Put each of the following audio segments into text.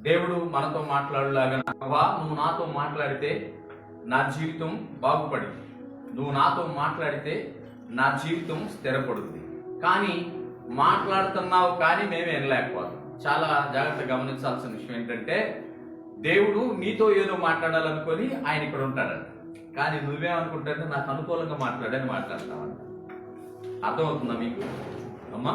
దేవుడు మనతో మాట్లాడలాగా, నువ్వు నాతో మాట్లాడితే నా జీవితం బాగుపడింది, నువ్వు నాతో మాట్లాడితే నా జీవితం స్థిరపడుతుంది. కానీ మాట్లాడుతున్నావు కానీ మేమే వినలేకపోతాం. చాలా జాగ్రత్తగా గమనించాల్సిన విషయం ఏంటంటే, దేవుడు నీతో ఏదో మాట్లాడాలనుకొని ఆయన ఇక్కడ ఉంటాడంట. కానీ నువ్వేమనుకుంటే నాకు అనుకూలంగా మాట్లాడని మాట్లాడతావంట. అర్థమవుతుందా మీకు? అమ్మా,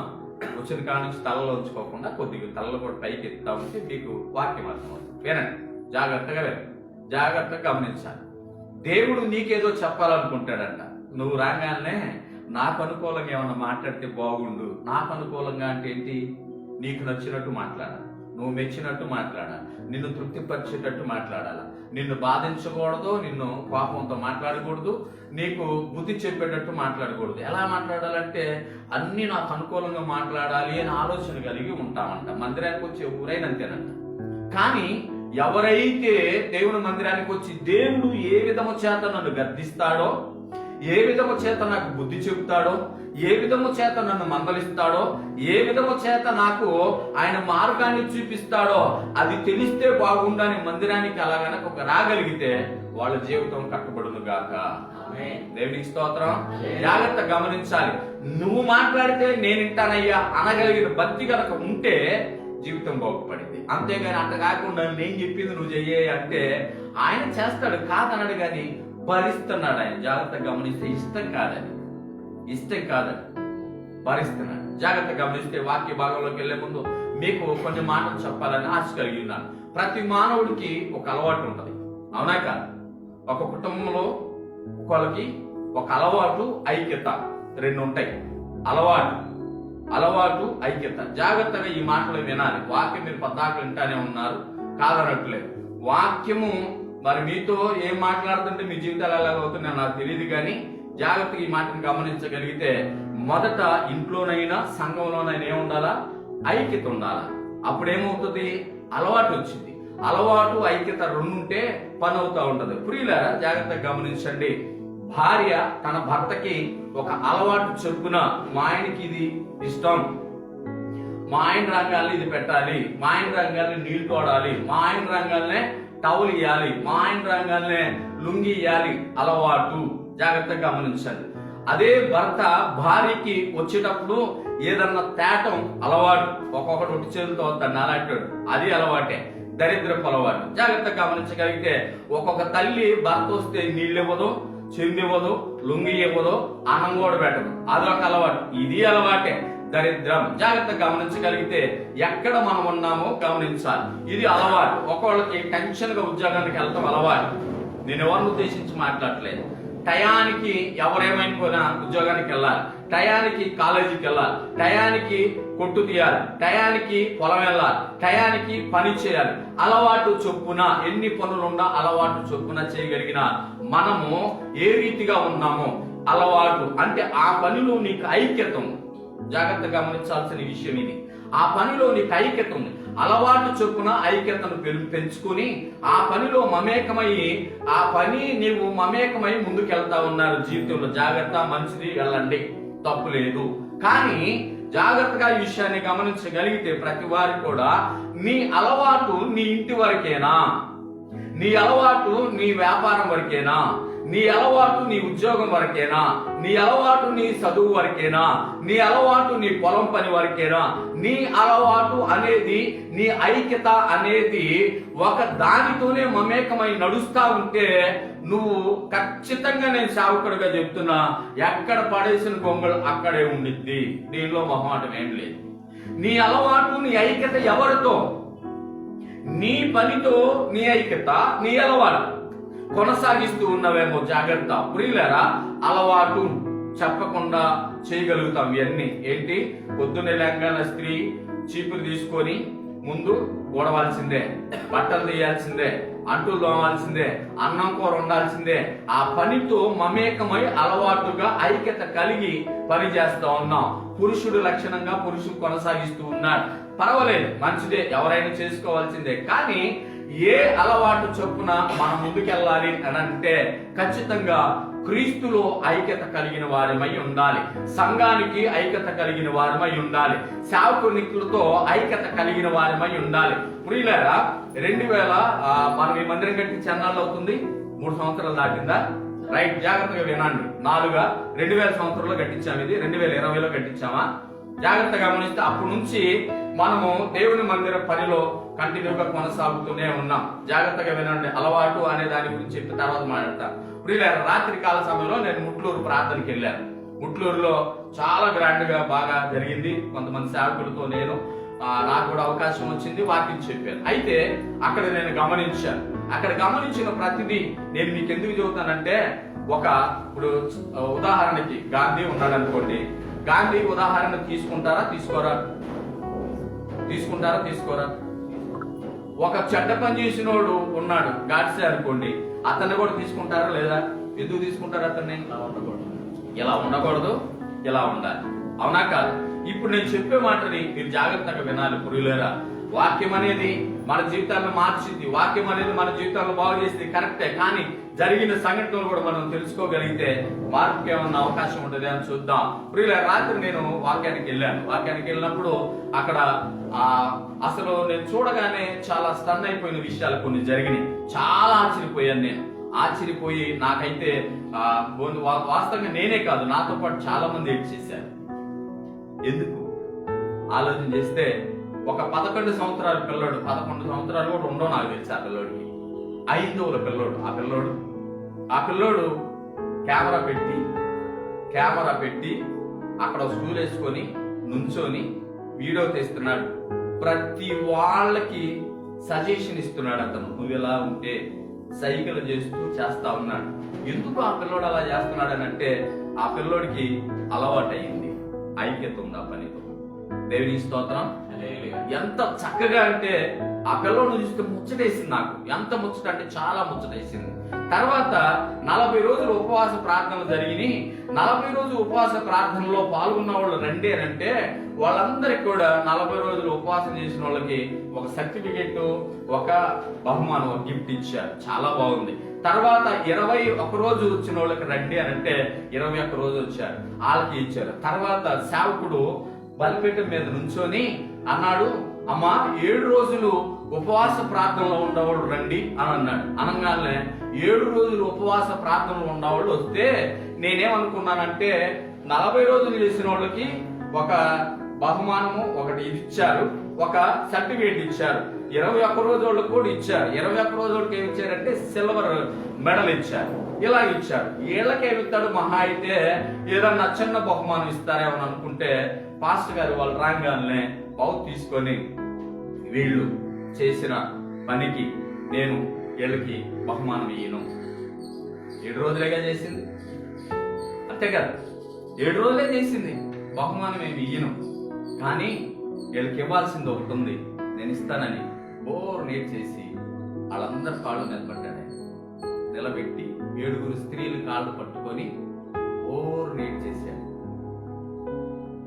వచ్చిన కాడ నుంచి తలలో ఉంచుకోకుండా కొద్దిగా తలలో కూడా పైకి ఎత్తుతా ఉంటే మీకు వాక్యం అర్థమవుతుంది. వినండి, జాగ్రత్తగా వినండి, జాగ్రత్తగా గమనించాలి. దేవుడు నీకేదో చెప్పాలనుకుంటాడంట. నువ్వు రాగానే నాకు అనుకూలంగా ఏమన్నా మాట్లాడితే బాగుండు. నాకు అనుకూలంగా అంటే ఏంటి? నీకు నచ్చినట్టు మాట్లాడాలి, నువ్వు మెచ్చినట్టు మాట్లాడాలి, నిన్ను తృప్తిపరిచేటట్టు మాట్లాడాలి, నిన్ను బాధించకూడదు, నిన్ను కోపంతో మాట్లాడకూడదు, నీకు బుద్ధి చెప్పేటట్టు మాట్లాడకూడదు. ఎలా మాట్లాడాలంటే అన్ని నాకు అనుకూలంగా మాట్లాడాలి అని ఆలోచన కలిగి ఉంటామంట. మందిరానికి వచ్చే ఊరైనా అంతేనంట. కానీ ఎవరైతే దేవుని మందిరానికి వచ్చి దేవుడు ఏ విధము చేత నన్ను గద్దిస్తాడో, ఏ విధము చేత నాకు బుద్ధి చెబుతాడో, ఏ విధము చేత నన్ను మందలిస్తాడో, ఏ విధము చేత నాకు ఆయన మార్గాన్ని చూపిస్తాడో అది తెలిస్తే బాగుండని మందిరానికి అలా గనక ఒక రాగలిగితే వాళ్ళ జీవితం కట్టబడును గాక. దేవునికి స్తోత్రం. జాగ్రత్త గమనించాలి. నువ్వు మాట్లాడితే నేను వింటానయ్యా అనగలిగిన భక్తి కనుక ఉంటే జీవితం బాగుపడింది. అంతేగాని అంత కాకుండా నేను చెప్పింది నువ్వు చెయ్యే అంటే ఆయన చేస్తాడు, కాదన్నాడు, కానీ భరిస్తున్నాడు. ఆయన జాగ్రత్త గమనిస్తే ఇష్టం కాదని భరిస్తున్నాడు. జాగ్రత్త గమనిస్తే వాక్య భాగంలోకి వెళ్లే ముందు మీకు కొన్ని మాటలు చెప్పాలని ఆశ కలిగి ఉన్నాను. ప్రతి మానవుడికి ఒక అలవాటు ఉంటుంది, అవునా కాదు? ఒక కుటుంబంలో ఒకళ్ళకి ఒక అలవాటు, ఐక్యత రెండు ఉంటాయి. అలవాటు ఐక్యత. జాగ్రత్తగా ఈ మాటలు వినాలి. వాక్యం మీరు పద్దాకులు వింటానే ఉన్నారు, కాదనట్లేదు. వాక్యము మరి మీతో ఏం మాట్లాడుతుంటే మీ జీవితాలు ఎలాగవుతుందో నాకు తెలియదు, కానీ జాగ్రత్తగా ఈ మాటను గమనించగలిగితే మొదట ఇంట్లోనైనా సంఘంలోనైనా ఏముండాలా? ఐక్యత ఉండాలా. అప్పుడేమవుతుంది? అలవాటు వచ్చింది. అలవాటు ఐక్యత రెండు ఉంటే పని అవుతా ఉంటది. ప్రియులారా, జాగ్రత్తగా గమనించండి. భార్య తన భర్తకి ఒక అలవాటు చొప్పున, మా ఆయనకి ఇది ఇష్టం, మా ఆయన రంగాల్లో ఇది పెట్టాలి, మా ఆయన రంగాల్లో నీళ్లు తోడాలి, మా ఆయన రంగాలనే టవల్ ఇయ్యాలి, మా ఆయన రంగాలనే లుంగి ఇయ్యాలి, అలవాటు. జాగ్రత్తగా గమనించండి. అదే భర్త భార్యకి వచ్చేటప్పుడు ఏదన్నా తేటం అలవాటు. ఒక్కొక్కటి ఒట్టి చేతులతో వస్తాడు, అలాంటాడు, అది అలవాటే, దరిద్రపు అలవాటు. జాగ్రత్తగా గమనించగలిగితే ఒక్కొక్క తల్లి భర్త వస్తే నీళ్ళు ఇవ్వదు, చెంది ఇవ్వదు, లుంగి ఇవ్వదు, అన్నం కూడా పెట్టదు, అదొక అలవాటు, ఇది అలవాటే, దరిద్రం. జాగ్రత్తగా గమనించగలిగితే ఎక్కడ మనం ఉన్నామో గమనించాలి. ఇది అలవాటు. ఒకళ్ళకి టెన్షన్ గా ఉద్యోగానికి వెళ్తాం అలవాటు. నేను ఎవరిని ఉద్దేశించి మాట్లాడలేదు. టయానికి ఎవరేమైనా ఉద్యోగానికి వెళ్ళాలి, టయానికి కాలేజీకి వెళ్ళాలి, టయానికి కొట్టు తీయాలి, టయానికి పొలం వెళ్ళాలి, టయానికి పని చేయాలి. అలవాటు చొప్పున ఎన్ని పనులున్నా అలవాటు చొప్పున చేయగలిగిన మనము ఏ రీతిగా ఉన్నామో అలవాటు అంటే ఆ పనిలో నీకు ఐక్యత ఉంది. జాగ్రత్తగా గమనించాల్సిన విషయం ఇది. ఆ పనిలో నీకు ఐక్యత ఉంది. అలవాటు చొప్పున ఐక్యతను పెంచుకుని ఆ పనిలో ఆ పని నీవు మమేకమై ముందుకెళ్తా ఉన్నారు జీవితంలో. జాగ్రత్త, మంచిది, వెళ్ళండి, తప్పు లేదు. కానీ జాగ్రత్తగా ఈ విషయాన్ని గమనించగలిగితే ప్రతి వారికి కూడా నీ అలవాటు నీ ఇంటి వరకేనా? నీ అలవాటు నీ వ్యాపారం వరకేనా? నీ అలవాటు నీ ఉద్యోగం వరకేనా? నీ అలవాటు నీ చదువు వరకేనా? నీ అలవాటు నీ పొలం పని వరకేనా? నీ అలవాటు అనేది, నీ ఐక్యత అనేది ఒక దానితోనే మమేకమై నడుస్తా ఉంటే నువ్వు ఖచ్చితంగా, నేను సేవకుడిగా చెప్తున్నా, ఎక్కడ పడేసిన గొంగళి అక్కడే ఉండిద్ది. దీనిలో మొహమాటం ఏం లేదు. నీ అలవాటు నీ ఐక్యత ఎవరితో? నీ పనితో నీ ఐక్యత, నీ అలవాటు కొనసాగిస్తూ ఉన్నవేమో. జాగ్రత్త. ప్రియులారా, అలవాటు చెప్పకుండా చేయగలుగుతాం ఇవన్నీ. ఏంటి? పొద్దున్నే లేగానే స్త్రీ చీపురు తీసుకొని ముందు ఊడవలసిందే, బట్టలు తీయాల్సిందే, అంటులు తోమాల్సిందే, అన్నం కూర ఉండాల్సిందే. ఆ పనితో మమేకమై అలవాటుగా ఐక్యత కలిగి పని చేస్తా ఉన్నాం. పురుషుడు లక్షణంగా పురుషుడు కొనసాగిస్తూ ఉన్నాడు. పర్వాలేదు, మంచిదే, ఎవరైనా చేసుకోవాల్సిందే. కానీ ఏ అలవాటు చొప్పున మనం ముందుకెళ్ళాలి అని అంటే ఖచ్చితంగా క్రీస్తులో ఐక్యత కలిగిన వారమై ఉండాలి. సంఘానికి ఐక్యత కలిగిన వారమై ఉండాలి. సేవకునికులతో ఐక్యత కలిగిన వారమై ఉండాలి. ప్రియులారా, 2000 మనం ఈ మందిరం కట్టి చెన్నాళ్ళు అవుతుంది, 3 సంవత్సరాలు దాటిందా? రైట్, జాగ్రత్తగా వినండి. 2000 సంవత్సరంలో కట్టించాము, ఇది 2020లో కట్టించామా? జాగ్రత్తగా గమనిస్తే అప్పటి నుంచి మనము దేవుని మందిర పనిలో కంటిన్యూగా కొనసాగుతూనే ఉన్నాం. జాగ్రత్తగా వినండి. అలవాటు అనే దాని గురించి చెప్పిన తర్వాత మాట్లాడతా. ప్రియులారా, రాత్రి కాల సమయంలో నేను ముట్లూరు ప్రార్థనకి వెళ్ళాను. ముట్లూరులో చాలా గ్రాండ్ గా బాగా జరిగింది. కొంతమంది సేవకులతో నాకు కూడా అవకాశం వచ్చింది, వాక్యం చెప్పాను. అయితే అక్కడ నేను గమనించాను. అక్కడ గమనించిన ప్రతిదీ నేను మీకు ఎందుకు చెబుతానంటే, ఇప్పుడు ఉదాహరణకి గాంధీ ఉన్నాడు అనుకోండి. గాంధీ ఉదాహరణ తీసుకుంటారా తీసుకోరా? ఒక చెడ్డ పని చేసినోడు ఉన్నాడు గాడ్సే అనుకోండి, అతన్ని కూడా తీసుకుంటారా లేదా? ఎందుకు తీసుకుంటారు అతన్ని? ఇలా ఉండకూడదు, ఇలా ఉండాలి. అవునా కాదు? ఇప్పుడు నేను చెప్పే మాటని మీరు జాగ్రత్తగా వినాలి. పురులేరా, వాక్యం అనేది మన జీవితాలను మార్చింది, వాక్యం అనేది మన జీవితాలను బాగు చేసింది, కరెక్టే. కానీ జరిగిన సంఘటనలు కూడా మనం తెలుసుకోగలిగితే మార్పుకి ఏమన్నా అవకాశం ఉంటుంది అని చూద్దాం. ప్రియుల, రాత్రి నేను వాక్యానికి వెళ్ళినప్పుడు అక్కడ అసలు నేను చూడగానే చాలా స్టన్ అయిపోయిన విషయాలు కొన్ని జరిగినాయి. చాలా ఆశ్చర్యపోయి నాకైతే వాస్తవంగా నేనే కాదు, నాతో పాటు చాలా మంది ఏడ్ చేశారు. ఎందుకు ఆలోచన చేస్తే, ఒక 11 సంవత్సరాల పిల్లోడు, 11 సంవత్సరాలు కూడా ఉండవు నాకు తెలిసి ఆ పిల్లోడికి, 5వ పిల్లోడు. ఆ పిల్లోడు కెమెరా పెట్టి అక్కడ స్టూల్ వేసుకొని నుంచొని వీడియో తీస్తున్నాడు. ప్రతి వాళ్ళకి సజెషన్ ఇస్తున్నాడు. అతను నువ్వు ఎలా ఉంటే సైకిల్ చేస్తా ఉన్నాడు. ఎందుకు ఆ పిల్లోడు అలా చేస్తున్నాడు అని అంటే, ఆ పిల్లోడికి అలవాటయింది, ఐక్యత ఉంది ఆ పనితో. దేవుని స్తోత్రం. ఎంత చక్కగా అంటే ఆ పిల్లోడిని చూస్తే ముచ్చటేసింది నాకు. ఎంత ముచ్చట అంటే చాలా ముచ్చటేసింది. తర్వాత 40 రోజులు ఉపవాస ప్రార్థనలు జరిగినాయి. 40 రోజులు ఉపవాస ప్రార్థనలో పాల్గొన్న వాళ్ళు రండి అని అంటే, వాళ్ళందరికి కూడా 40 రోజులు ఉపవాసం చేసిన వాళ్ళకి ఒక సర్టిఫికెట్, ఒక బహుమానం, ఒక గిఫ్ట్ ఇచ్చారు. చాలా బాగుంది. తర్వాత 21 రోజు వచ్చిన వాళ్ళకి రండి అని అంటే 21 రోజు వచ్చారు, వాళ్ళకి ఇచ్చారు. తర్వాత సేవకుడు బలిపీఠం మీద నుంచొని అన్నాడు, అమ్మా 7 రోజులు ఉపవాస ప్రార్థనలో ఉండేవాళ్ళు రండి అని అన్నాడు. అనగానే 7 రోజులు ఉపవాస ప్రార్థనలు ఉండేవాళ్ళు వస్తే నేనేమనుకున్నానంటే, 40 రోజులు చేసిన వాళ్ళకి ఒక బహుమానము ఒకటి ఇచ్చారు, ఒక సర్టిఫికేట్ ఇచ్చారు. 21 రోజు వాళ్ళకి కూడా ఇచ్చారు. 21 రోజు వాళ్ళకి ఏమి ఇచ్చారంటే సిల్వర్ మెడల్ ఇచ్చారు. ఇలా ఇచ్చారు. వీళ్ళకేమిస్తాడు? మహా అయితే ఏదన్నా చిన్న బహుమానం ఇస్తారేమో అనుకుంటే, పాస్టర్ గారు వాళ్ళు రాగానే పౌత్ తీసుకొని వీళ్ళు చేసిన పనికి నేను వీళ్ళకి బహుమానం ఇయ్యను. 7 రోజులేగా చేసింది, అంతే కదా? 7 రోజులే చేసింది, బహుమానం ఏమి ఇయ్యను. కానీ వీళ్ళకి ఇవ్వాల్సింది ఒకటి ఉంది, నేను ఇస్తానని బోర్ నేట్ చేసి వాళ్ళందరి కాళ్ళు నిలబెట్టి 7 స్త్రీలు కాళ్ళు పట్టుకొని బోర్ నేట్ చేశాడు.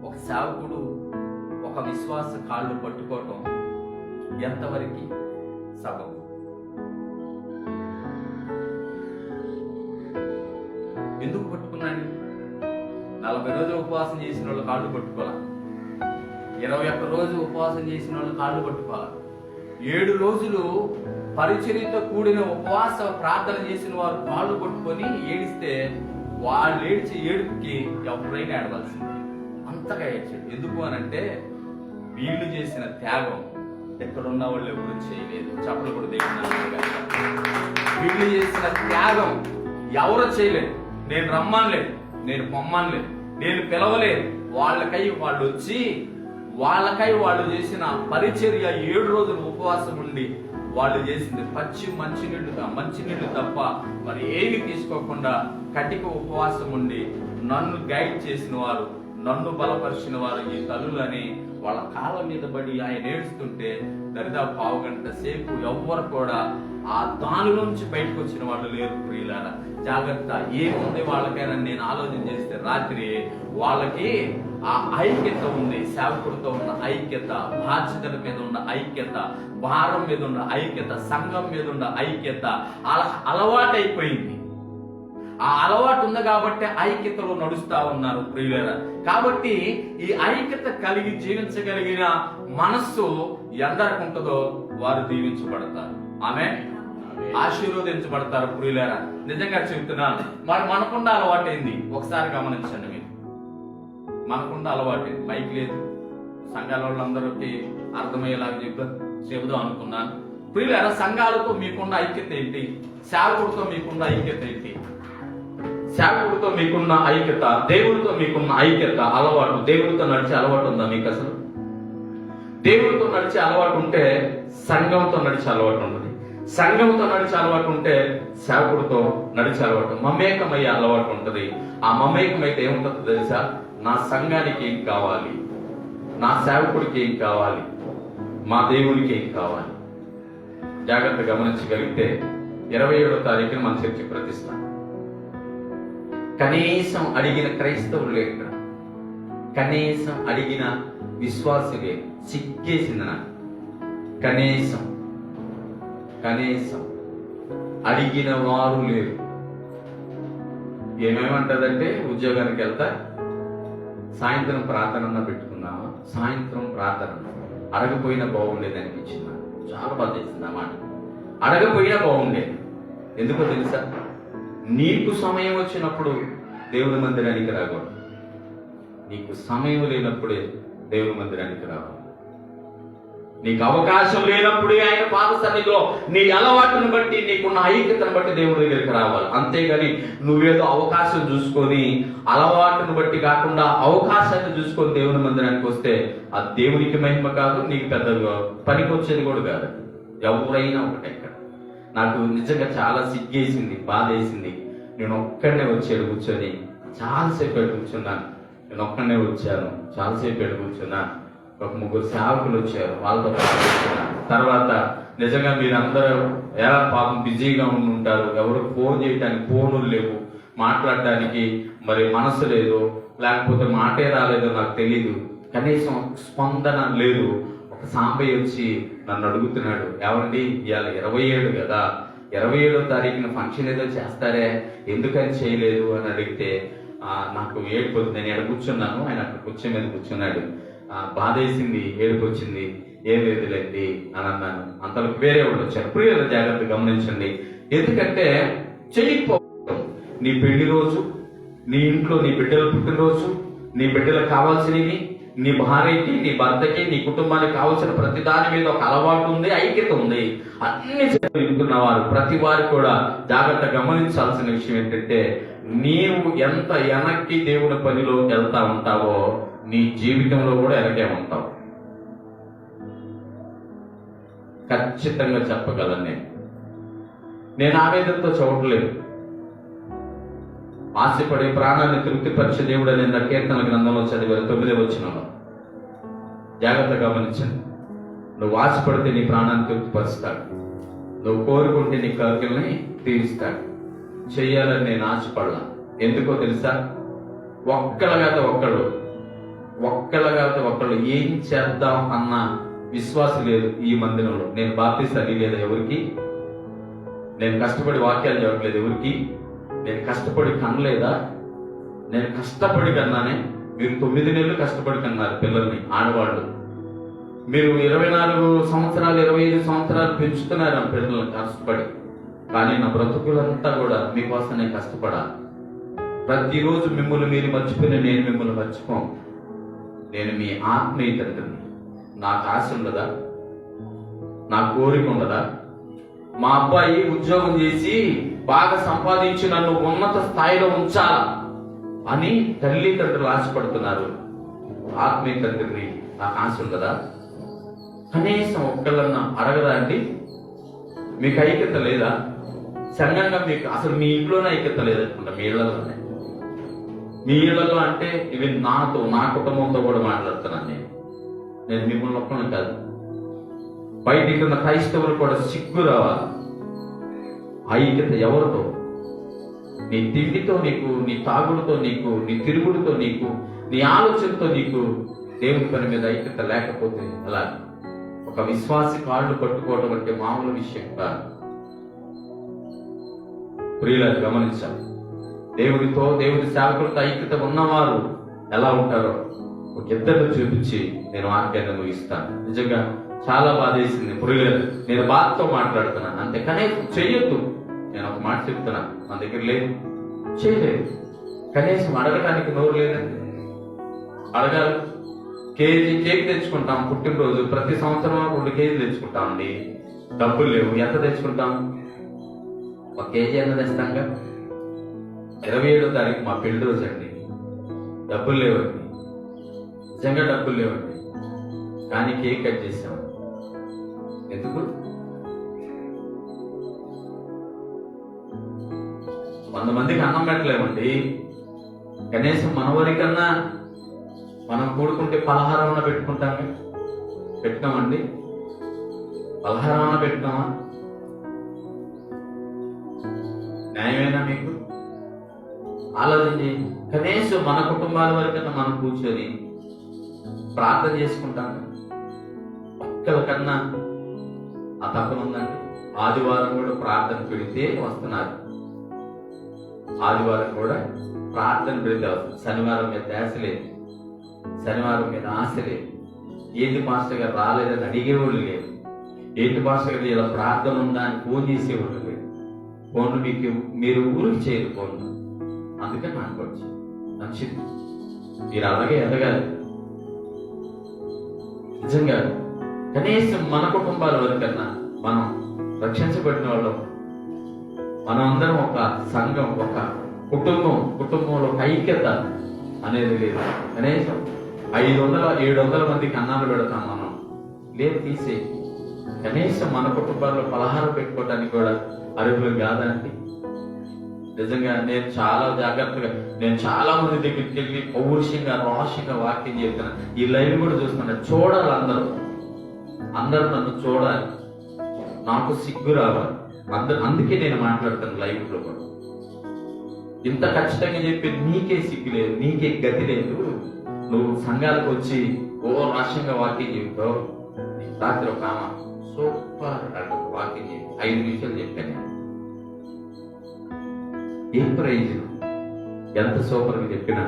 ఒక సేవకుడు ఒక విశ్వాస కాళ్ళు పట్టుకోవటం ఎంతవరకు సగం. ఎందుకు పట్టుకున్నాడు? 40 రోజులు ఉపవాసం చేసిన వాళ్ళు కాళ్ళు పట్టుకోవాలా, 21 రోజు ఉపవాసం చేసిన వాళ్ళు కాళ్ళు పట్టుకోవాలా, 7 రోజులు పరిచర్యతో కూడిన ఉపవాస ప్రార్థన చేసిన వారు కాళ్ళు పట్టుకొని ఏడిస్తే వాళ్ళు ఏడ్చి ఏడుపుకి ఎవరైనా ఏడవలసింది. అంతగా ఏడ్చాడు. ఎందుకు అనంటే, వీళ్ళు చేసిన త్యాగం ఎక్కడున్న వాళ్ళు ఎవరు చేయలేదు. చెప్పలు కూడా దేవుడు, వీళ్ళు చేసిన త్యాగం ఎవరు చేయలేదు. నేను రమ్మనలేదు, నేను పొమ్మనలేదు, నేను పిలవలేదు. వాళ్ళకై వాళ్ళు వచ్చి, వాళ్ళకై వాళ్ళు చేసిన పరిచర్య 7 రోజులు ఉపవాసం ఉండి వాళ్ళు చేసింది పచ్చి మంచినీళ్లు తప్ప మరి ఏమి తీసుకోకుండా కటిక ఉపవాసం ఉండి నన్ను గైడ్ చేసిన వారు, నన్ను బలపరిచిన వారు ఈ తల్లులని వాళ్ళ కాళ్ళ మీద పడి ఆయన ఏడుస్తుంటే దరిదాపు 1/2 గంట సేపు ఎవ్వరు కూడా ఆ దాని నుంచి బయటకు వచ్చిన వాళ్ళు లేరు. ప్రియులారా, జాగ్రత్త. ఏముంది వాళ్ళకైనా నేను ఆలోచన చేస్తే రాత్రి వాళ్ళకి ఆ ఐక్యత ఉంది. సేవకుడితో ఉన్న ఐక్యత, బాధ్యతల మీద ఉన్న ఐక్యత, భారం మీద ఉన్న ఐక్యత, సంఘం మీద ఉన్న ఐక్యత అలవాటైపోయింది. ఆ అలవాటు ఉంది కాబట్టి ఐక్యతలో నడుస్తా ఉన్నారు ప్రియులారా. కాబట్టి ఈ ఐక్యత కలిగి జీవించగలిగిన మనస్సు ఎందరికి ఉంటుందో వారు దీవించబడతారు, ఆమె ఆశీర్వదించబడతారు ప్రియులారా. నిజంగా చెబుతున్నాను. మరి మనకున్న అలవాటు ఏంది ఒకసారి గమనించండి. మీరు మనకున్న అలవాటు ఏంది? మైక్ లేదు, సంఘాల వాళ్ళందరికీ అర్థమయ్యేలాగా చెబుదాం అనుకున్నాను. ప్రియులారా, సంఘాలతో మీకున్న ఐక్యత ఏంటి? సేవకుడితో మీకున్న ఐక్యత ఏంటి? సేవకుడితో మీకున్న ఐక్యత, దేవుడితో మీకున్న ఐక్యత, అలవాటు, దేవుడితో నడిచే అలవాటు ఉందా మీకు? అసలు దేవుడితో నడిచే అలవాటు ఉంటే సంఘంతో నడిచే అలవాటు ఉంటుంది. సంఘంతో నడిచే అలవాటు ఉంటే సేవకుడితో నడిచే అలవాటు, మమేకమయ్యే అలవాటు ఉంటుంది. ఆ మమేకమైతే ఏముంటుందో తెలుసా? నా సంఘానికి ఏం కావాలి, నా సేవకుడికి ఏం కావాలి, మా దేవునికి ఏం కావాలి. జాగ్రత్త గమనించగలిగితే 27వ తారీఖున మన చర్చి ప్రతిష్ట. కనీసం అడిగిన క్రైస్తవులు ఇక్కడ, కనీసం అడిగిన విశ్వాసులే. సిగ్గేసింది నాకు. కనీసం అడిగిన వారు లేరు. ఏమేమంటదంటే, ఉద్యోగానికి వెళ్తా సాయంత్రం ప్రార్థన పెట్టుకున్నావా? సాయంత్రం ప్రార్థన అడగపోయినా బాగుండేది అనిపించింది. చాలా బాధ చేసింది ఆ మాట. అడగపోయినా బాగుండేది. ఎందుకో తెలుసా? నీకు సమయం వచ్చినప్పుడు దేవుని మందిరానికి రాకూడదు. నీకు సమయం లేనప్పుడే దేవుని మందిరానికి రావాలి. నీకు అవకాశం లేనప్పుడే ఆయన పాద సన్నిధిలో నీ అలవాటును బట్టి, నీకున్న ఐక్యతను బట్టి దేవుడి దగ్గరికి రావాలి. అంతేగాని నువ్వేదో అవకాశం చూసుకొని, అలవాటును బట్టి కాకుండా అవకాశాన్ని చూసుకొని దేవుని మందిరానికి వస్తే అది దేవునికి మహిమ కాదు, నీకు పెద్దగా పనికి వచ్చేది కూడా కాదు. ఎవరైనా ఒకటే. ఇక్కడ నాకు నిజంగా చాలా సిగ్గేసింది, బాధ వేసింది. నేను ఒక్కడనే వచ్చాడు కూర్చొని, చాలాసేపు కూర్చున్నాను. నేను ఒక్కడనే వచ్చాను, చాలాసేపు కూర్చున్నా. ఒక 3 సేవకులు వచ్చారు, వాళ్ళతో తర్వాత నిజంగా మీరందరూ ఎలా పాపం బిజీగా ఉంటారు. ఎవరు ఫోన్ చేయడానికి ఫోన్లు లేవు, మాట్లాడడానికి మరి మనసు లేదు, లేకపోతే మాటే రాలేదో నాకు తెలీదు. కనీసం స్పందన లేదు. ఒక సాంబయ్య వచ్చి నన్ను అడుగుతున్నాడు, ఏమండి ఇవాళ 27 కదా, 27వ తారీఖున ఫంక్షన్ ఏదో చేస్తారే, ఎందుకని చేయలేదు అని అడిగితే నాకు ఏడుపు వచ్చింది. నేను ఎక్కడ కూర్చున్నాను, ఆయన అక్కడ కూర్చొని మీద కూర్చున్నాడు. బాధ వేసింది, ఏడుపు వచ్చింది. ఏం లేదులేండి అని అన్నాను. అంతలో వేరే వాళ్ళు వచ్చారు. ప్రియుల జాగ్రత్త గమనించండి. ఎందుకంటే చెయ్యకపోవడం, నీ పెళ్లి రోజు, నీ ఇంట్లో నీ బిడ్డల పుట్టినరోజు, నీ బిడ్డలకు కావాల్సినవి, నీ భార్యకి, నీ భర్తకి, నీ కుటుంబానికి కావాల్సిన ప్రతి దాని మీద ఒక అలవాటు ఉంది, ఐక్యత ఉంది. అన్ని వింటున్న వారు ప్రతి వారు కూడా జాగ్రత్త గమనించాల్సిన విషయం ఏంటంటే, నీవు ఎంత వెనక్కి దేవుని పనిలో వెళ్తా ఉంటావో నీ జీవితంలో కూడా వెనకే ఉంటావు. ఖచ్చితంగా చెప్పగలను. నేను ఆవేదనతో చూడలేదు. ఆశపడి ప్రాణాన్ని తృప్తిపరిచే దేవుడు అనే కీర్తన గ్రంథంలో చదివారు 9వ వచనంలో. జాగ్రత్త గమనించండి. నువ్వు ఆశపడితే నీ ప్రాణాన్ని తృప్తిపరుస్తాడు, నువ్వు కోరుకుంటే నీ కోరికల్ని తీరుస్తాడు. చెయ్యాలని నేను ఆశపడలా. ఎందుకో తెలుసా? ఒక్కళ్ళగాతే ఒక్కళ్ళు ఏం చేద్దాం అన్న విశ్వాసం లేదు ఈ మందిరంలో. నేను బాప్తిస్తాను లేదా ఎవరికి? నేను కష్టపడి వాక్యాలు చెప్పలేదు ఎవరికి? నేను కష్టపడి కనలేదా? నేను కష్టపడి కన్నానే. మీరు 9 నెలలు కష్టపడి కన్నారు పిల్లల్ని, ఆడవాళ్ళు. మీరు 24 సంవత్సరాలు 25 సంవత్సరాలు పెంచుతున్నారు ఆ పిల్లల్ని కష్టపడి. కానీ నా బ్రతుకులంతా కూడా మీకోసం నేను కష్టపడాలి. ప్రతిరోజు మిమ్మల్ని మీరు మర్చిపోయిన నేను మిమ్మల్ని మర్చిపోను. నేను మీ ఆత్మీయ తండ్రిని. నాకు ఆశ ఉండదా? నా కోరిక ఉండదా? మా అబ్బాయి ఉద్యోగం చేసి బాగా సంపాదించి నన్ను ఉన్నత స్థాయిలో ఉంచాలా అని తల్లిదండ్రులు ఆశపడుతున్నారు. ఆత్మీయ తండ్రిని నాకు ఆశ ఉండదా? కనీసం ఒక్కళ్ళన్నా అడగదా అండి? మీకు ఐక్యత లేదా? సంఘంగా మీకు అసలు మీ ఇంట్లోనే ఐక్యత లేదనుకుంటా. మీ ఇళ్లలోనే, మీ ఇళ్లలో అంటే ఇవి నాతో, నా కుటుంబంతో కూడా మాట్లాడుతున్నాను. నేను మిమ్మల్ని ఒక్కను కాదు, బయటికి ఉన్న క్రైస్తవులు కూడా సిగ్గు రావాలి. ఐక్యత ఎవరితో? నీ తిండితో నీకు, నీ తాగుడుతో నీకు, నీ తిరుగుడుతో నీకు, నీ ఆలోచనతో నీకు దేవుని పని మీద ఐక్యత లేకపోతే అలా ఒక విశ్వాసి కాళ్ళు పట్టుకోవడం అంటే మామూలు విషయం కాదు. ప్రియులను గమనించాలి. దేవుడితో, దేవుడి సేవకులతో ఐక్యత ఉన్నవారు ఎలా ఉంటారో ఒక ఇద్దరిని చూపించి నేను వాక్యాన్ని ముగిస్తాను. నిజంగా చాలా బాధ వేసింది. పురిగారు, నేను బాధతో మాట్లాడుతున్నాను అంతే, కనీసం చెయ్యొద్దు. నేను ఒక మాట చెప్తున్నా, మన దగ్గర లేదు, చేయలేదు, కనీసం అడగటానికి నోరు లేదండి. అడగాలి. కేజీ కేక్ తెచ్చుకుంటాం పుట్టినరోజు, ప్రతి సంవత్సరం 2 కేజీలు తెచ్చుకుంటామండి. డబ్బులు లేవు, ఎంత తెచ్చుకుంటాం? 1 కేజీ ఎంత తెస్తాంగా. 27వ తారీఖు మా పెళ్లి రోజు అండి. డబ్బులు లేవండి, నిజంగా డబ్బులు లేవండి, కానీ కేక్ కట్ చేసాం. ఎందుకు? 100 మందికి అన్నం పెట్టలేమండి. కనీసం మన వరకన్నా మనం కూడుకుంటే పలహారం పెట్టుకుంటామే. పెట్టినామండి? పలహారం పెట్టినామా? న్యాయమేనా మీకు? ఆలోచించి కనీసం మన కుటుంబాల వరకన్నా మనం కూర్చొని ప్రార్థన చేసుకుంటాం. ఒక్కరికన్నా ఆ తప్పన ఉందండి. ఆదివారం కూడా ప్రార్థన పెడితే వస్తున్నారు. ఆదివారం కూడా ప్రార్థన పెడితే వస్తుంది. శనివారం మీద ఆశ లేదు, శనివారం మీద ఆశ లేదు. ఏంటి మాస్టర్ గారు రాలేదని అడిగేవాళ్ళు లేరు. ఏంటి మాస్టర్ గారు ఇలా ప్రార్థన ఉందా అని ఫోన్ చేసేవాళ్ళు లేరు. ఫోన్లు మీరు ఊరికి చేయరు ఫోన్లు. అందుకని నాకు వచ్చి మంచిది, మీరు అలాగే ఎదగాలి. నిజంగా కనీసం మన కుటుంబాల వరకన్నా మనం రక్షించబడిన వాళ్ళం. మనం అందరం ఒక సంఘం, ఒక కుటుంబంలో ఒక ఐక్యత అనేది లేదు. కనీసం 500-700 మందికి అన్నాలు పెడతాం మనం, లేదు తీసే. కనీసం మన కుటుంబాల్లో పలహారం పెట్టుకోవడానికి కూడా అర్హులు కాదండి. నిజంగా నేను చాలా జాగ్రత్తగా, నేను చాలా మంది దగ్గరికి వెళ్ళి పౌరుషంగా రోషంగా వాక్యం చెప్తున్నా. ఈ లైవ్ కూడా చూస్తున్నా, చూడాలి అందరూ నన్ను చూడాలి, నాకు సిగ్గు రావాలి. అందుకే నేను మాట్లాడుతాను లైవ్ లో కూడా. ఇంత ఖచ్చితంగా చెప్పి నీకే సిగ్గు లేదు, నీకే గతి లేదు, నువ్వు సంఘాలకు వచ్చి రోషంగా వాక్యం చెప్తావు. రాత్రి ఒక ఆమె సూపర్ వాక్యం చెప్పి 5 నిమిషాలు చెప్పాను. ఏం ప్రయోజనం? ఎంత సూపర్గా చెప్పినా